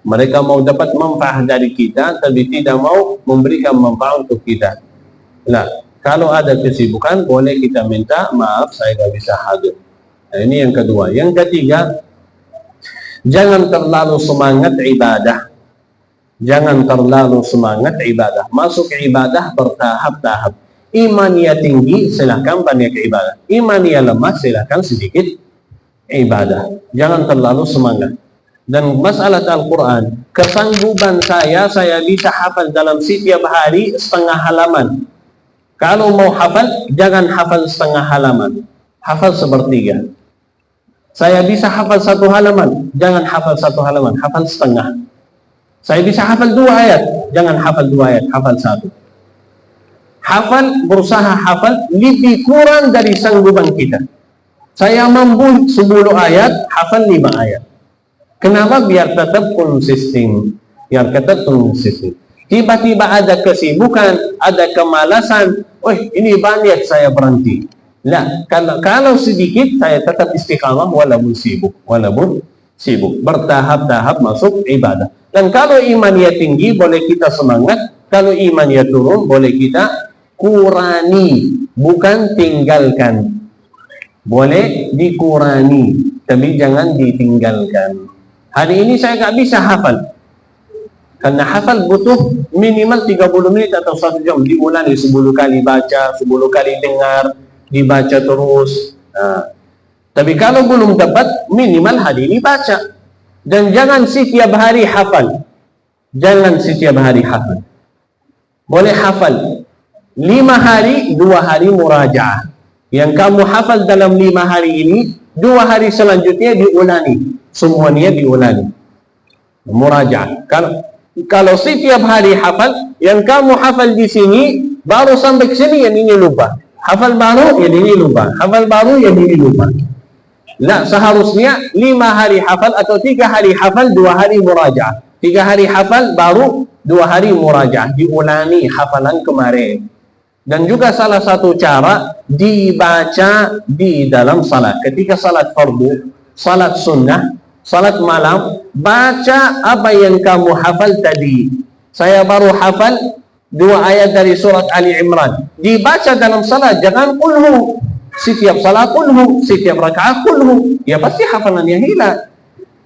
Mereka mau dapat manfaat dari kita, tapi tidak mau memberikan manfaat untuk kita. Nah, kalau ada kesibukan, boleh kita minta maaf, saya tidak bisa hadir. Nah, ini yang kedua. Yang ketiga, jangan terlalu semangat ibadah. Jangan terlalu semangat ibadah. Masuk ibadah bertahap-tahap. Imannya tinggi, silakan banyak ibadah. Imannya lemah, silakan sedikit ibadah. Jangan terlalu semangat. Dan masalah Al-Quran, kesanggupan saya bisa hafal dalam setiap hari setengah halaman. Kalau mau hafal, jangan hafal setengah halaman, hafal sepertiga. Saya bisa hafal 1 halaman, jangan hafal 1 halaman, hafal setengah. Saya bisa hafal 2 ayat, jangan hafal 2 ayat, hafal 1. Hafal, berusaha hafal lebih kurang dari sanggupan kita. Saya mampu 10 ayat, hafal 5 ayat. Kenapa? Biar tetap konsisten. Biar tetap konsisten. Tiba-tiba ada kesibukan, ada kemalasan. Ini banyak, saya berhenti. Nah, kalau sedikit, saya tetap istiqamah walaupun sibuk. Walaupun sibuk. Bertahap-tahap masuk ibadah. Dan kalau imannya tinggi, boleh kita semangat. Kalau imannya turun, boleh kita kurangi. Bukan tinggalkan. Boleh dikurangi, tapi jangan ditinggalkan. Hari ini saya nggak bisa hafal. Karena hafal butuh minimal 30 menit atau 1 jam. Diulangi 10 kali baca, 10 kali dengar, dibaca terus. Tapi kalau belum dapat, minimal hari ini baca. Dan jangan setiap hari hafal. Jangan setiap hari hafal. Boleh hafal 5 hari, 2 hari murajaah. Yang kamu hafal dalam 5 hari ini, 2 hari selanjutnya diulangi. Semuanya diulangi. Murajaah. Kalau setiap hari hafal, yang kamu hafal di sini, baru sampai ke sini yang ini lupa. Hafal baru, yang ini lupa. Hafal baru, yang ini lupa. Nah, seharusnya 5 hari hafal atau 3 hari hafal, 2 hari murajaah. 3 hari hafal, baru 2 hari murajaah. Diulangi hafalan kemarin. Dan juga salah satu cara, dibaca di dalam salat. Ketika salat fardu, salat sunnah, salat malam, baca apa yang kamu hafal tadi. Saya baru hafal 2 ayat dari surat Ali Imran. Dibaca dalam salat, jangan kulhu. Setiap salat kulhu, setiap rakaat kulhu. Ya pasti hafalannya hilang.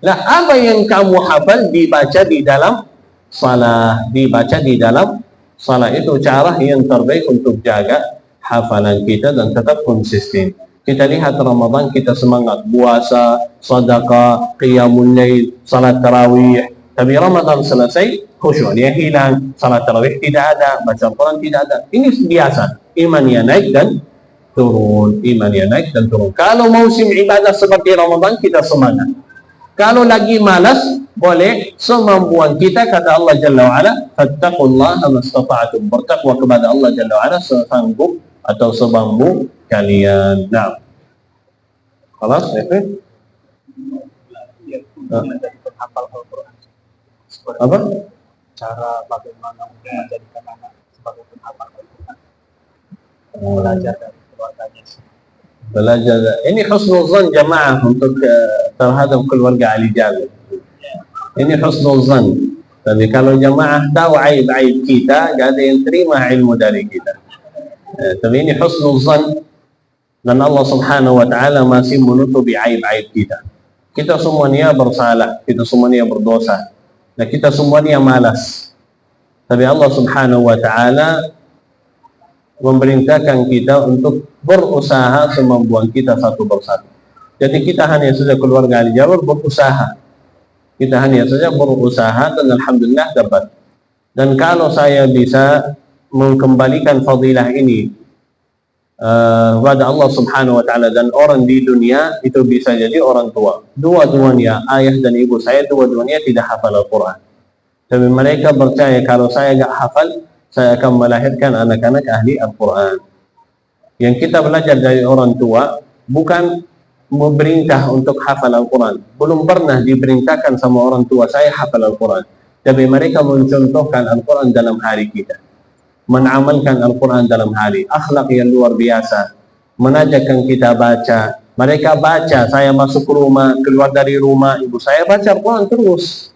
Nah, apa yang kamu hafal dibaca di dalam salat. Dibaca di dalam salat. Itu cara yang terbaik untuk jaga hafalan kita dan tetap konsisten. Kita lihat Ramadan, kita semangat puasa, sedekah, qiyamul lail, salat tarawih. Tapi Ramadan selesai, khusyuknya hilang, salat tarawih tidak ada, baca Al-Quran tidak ada. Ini biasa. Imannya naik dan turun. Imannya naik dan turun. Kalau musim ibadah seperti Ramadan, kita semangat. Kalau lagi malas, boleh semampuan kita, kata Allah Jalla wa'ala, fattaqullaha mastata'atum. Bertakwa kepada Allah Jalla wa'ala sesanggup atau semampu kalian. Nah, kelas ya? Hafal Al-Quran. Apa? Cara bagaimana untuk menjadikan anak sebagai penghafal Al-Quran. Belajar dari keluarganya. Belajar. Ini husnul zan jamaah untuk terhadap keluarga Ali Jabir. Ini husnul zan. Tapi kalau jamaah tahu aib-aib kita, gak ada yang terima ilmu dari kita. Tapi ini husnul zan, dan Allah Subhanahu wa ta'ala masih menutupi aib-aib kita. Kita semuanya bersalah, kita semuanya berdosa, dan kita semuanya malas. Tapi Allah Subhanahu wa ta'ala memerintahkan kita untuk berusaha semampuan kita satu persatu. Jadi kita hanya saja keluarga Ali Jabir berusaha. Kita hanya saja berusaha dan alhamdulillah dapat. Dan kalau saya bisa mengembalikan fadilah ini kepada Allah Subhanahu wa ta'ala dan orang di dunia, itu bisa jadi orang tua. Dua-duanya, ayah dan ibu saya, dua-duanya tidak hafal Al-Quran. Tapi mereka percaya kalau saya tidak hafal, saya akan melahirkan anak-anak ahli Al-Quran. Yang kita belajar dari orang tua bukan memerintah untuk hafal Al-Quran. Belum pernah diperintahkan sama orang tua saya hafal Al-Quran. Tapi mereka mencontohkan Al-Quran dalam hari kita, menamalkan Al-Quran dalam hari, akhlak yang luar biasa, menajakkan kita baca, Mereka baca, saya masuk ke rumah, keluar dari rumah, ibu saya baca Al-Quran terus.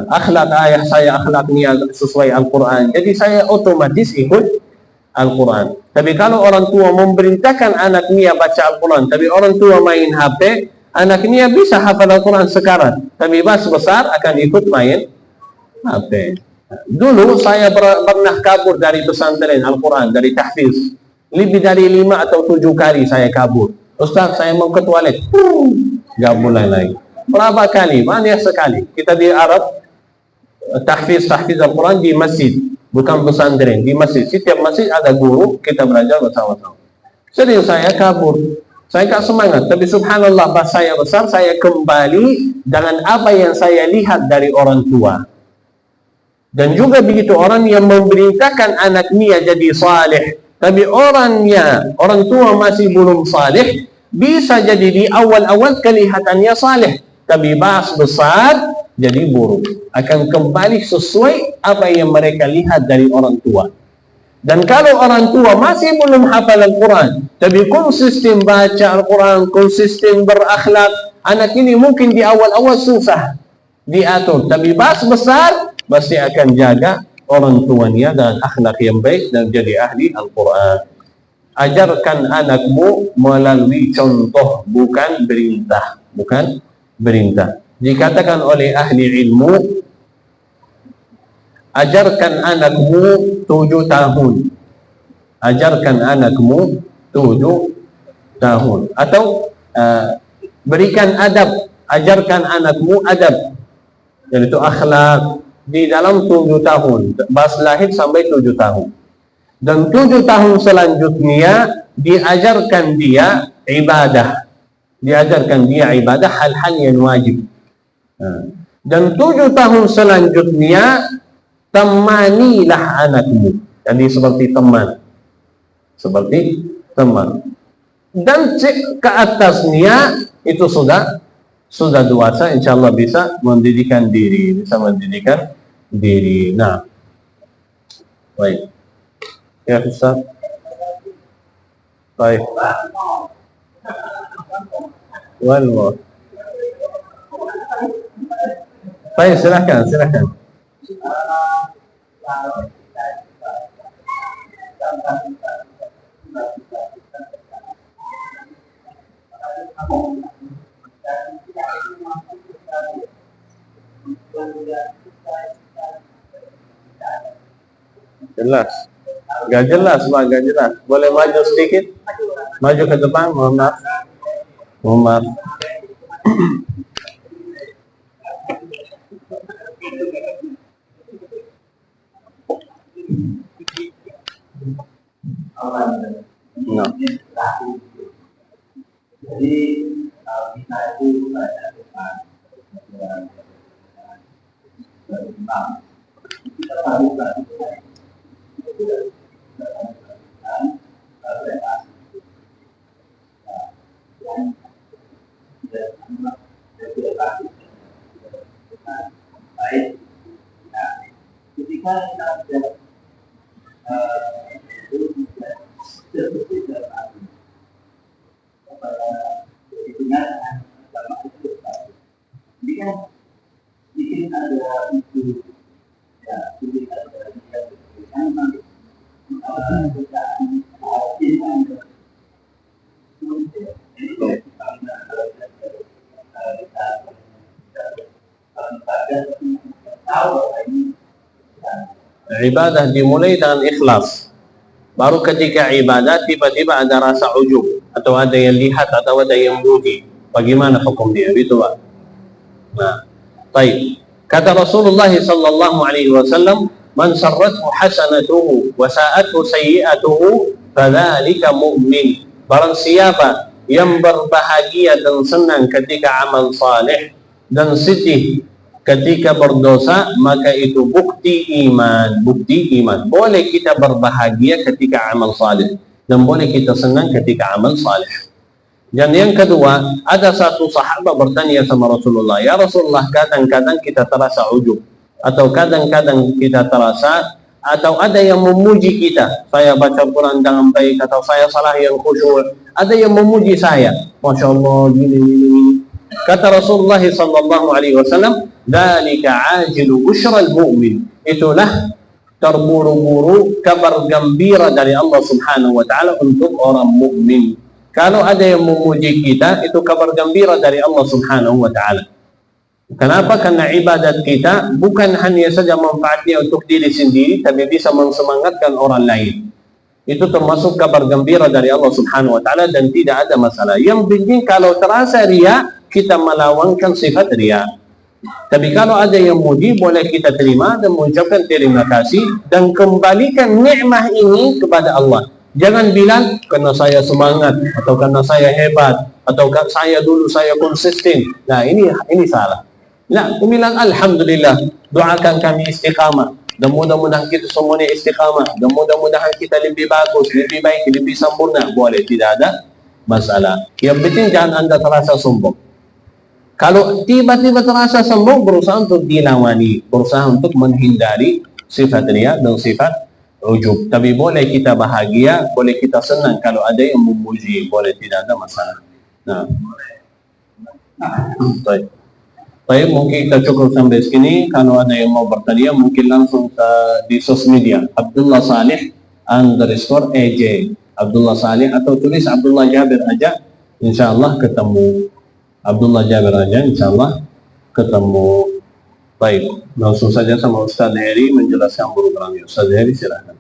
Akhlak ayah saya, akhlaknya sesuai Al-Quran. Jadi saya otomatis ikut Al-Quran. Tapi kalau orang tua memerintahkan anaknya baca Al-Quran, tapi orang tua main HP, anaknya bisa hafal Al-Quran sekarang. Tapi pas besar akan ikut main HP. Dulu saya pernah kabur dari pesantren Al-Quran, dari tahfiz. Lebih dari 5 atau 7 kali saya kabur. Ustaz, saya mau ke toilet. Gak boleh lagi. Berapa kali? Banyak sekali. Kita di Arab, tahfiz Al-Quran di masjid. Bukan pesantren, di masjid. Setiap masjid ada guru, kita belajar bersama-sama. Sering saya kabur. Saya gak semangat. Tapi subhanallah, pas saya besar, saya kembali dengan apa yang saya lihat dari orang tua. Dan juga begitu orang yang memerintahkan anaknya jadi saleh. Tapi orang tua masih belum saleh, bisa jadi di awal-awal kelihatannya saleh, tapi pas besar jadi buruk. Akan kembali sesuai apa yang mereka lihat dari orang tua. Dan kalau orang tua masih belum hafal Al-Quran, tapi konsisten baca Al-Quran, konsisten berakhlak, anak ini mungkin di awal-awal susah diatur, tapi pas besar pasti akan jaga orang tuanya dan akhlak yang baik dan jadi ahli Al-Quran. Ajarkan anakmu melalui contoh, bukan perintah. Bukan perintah. Dikatakan oleh ahli ilmu, ajarkan anakmu 7 tahun. Ajarkan anakmu 7 tahun. Atau berikan adab. Ajarkan anakmu adab. Yaitu akhlak. Di dalam 7 tahun, pas lahir sampai 7 tahun. Dan 7 tahun selanjutnya diajarkan dia ibadah. Diajarkan dia ibadah, hal-hal yang wajib. Dan 7 tahun selanjutnya temanilah anakmu. Jadi seperti teman. Seperti teman. Dan ke atasnya itu sudah dewasa, insyaallah bisa mendidikkan diri, Nah, baik. Ya, Ustaz. Baik. One more. Baik, silakan. Jelas. Gak jelas, Pak, gak jelas. Boleh maju sedikit? Maju ke depan, mohon maaf. No. Jadi kita itu belajar tentang kita harus belajar baik. Nah, ketika kita Ibadah dimulai dengan ikhlas. Baru ketika ibadah tiba-tiba ada rasa ujub, atau ada yang lihat, atau ada yang muji, bagaimana hukum dia? Itu, Pak. Nah, baik. Kata Rasulullah sallallahu alaihi wasallam, "Man sarrathu hasanatuhu wa sa'athu sayyi'atuhu, fadzalika mu'min." Barang siapa yang berbahagia dan senang ketika amal saleh dan sedih ketika berdosa, maka itu bukti iman. Boleh kita berbahagia ketika amal saleh dan boleh kita senang ketika amal saleh. Dan yang kedua, ada satu sahabat bertanya sama Rasulullah, "Ya Rasulullah, kadang-kadang kita terasa ujub, atau kadang-kadang kita terasa atau ada yang memuji kita, saya baca Quran dengan baik, atau saya salah yang khusyuk, ada yang memuji saya, Masya Allah, gini. Kata Rasulullah sallallahu alaihi wasallam, "Dzalika ajilu busyral mu'min." Itulah terburu-buru kabar gembira dari Allah Subhanahu wa taala untuk orang mukmin. Kalau ada yang memuji kita, itu kabar gembira dari Allah Subhanahu wa taala. Kenapa? Karena ibadat kita bukan hanya saja manfaatnya untuk diri sendiri, tapi bisa mensemangatkan orang lain. Itu termasuk kabar gembira dari Allah Subhanahu wa taala dan tidak ada masalah. Yang penting kalau terasa riya, kita melawankan sifat riya. Tapi kalau ada yang muji, boleh kita terima dan mengucapkan terima kasih dan kembalikan nikmah ini kepada Allah. Jangan bilang karena saya semangat, atau karena saya hebat, atau saya dulu saya konsisten. Nah, ini salah. Nah, bilang alhamdulillah, doakan kami istiqamah. Dan mudah-mudahan kita semuanya istiqamah. Dan mudah-mudahan kita lebih bagus, lebih baik, lebih sempurna. Boleh, tidak ada masalah. Yang penting jangan Anda terasa sombong. Kalau tiba-tiba terasa sombong, berusaha untuk dilawani, berusaha untuk menghindari sifat riya dan sifat ujub. Tapi boleh kita bahagia, boleh kita senang kalau ada yang memuji, boleh, tidak ada masalah. Nah, baik, mungkin kita cukup sampai sini. Kalau ada yang mau bertanya, mungkin langsung di sosial media Abdullah Salih _AJ Abdullah Salih, atau tulis Abdullah Jabir aja, insya Allah ketemu. Abdullah Jabir aja, insya Allah ketemu. Baik, langsung saja sama Ustaz Heri menjelaskan programnya. Ustaz Heri, silakan.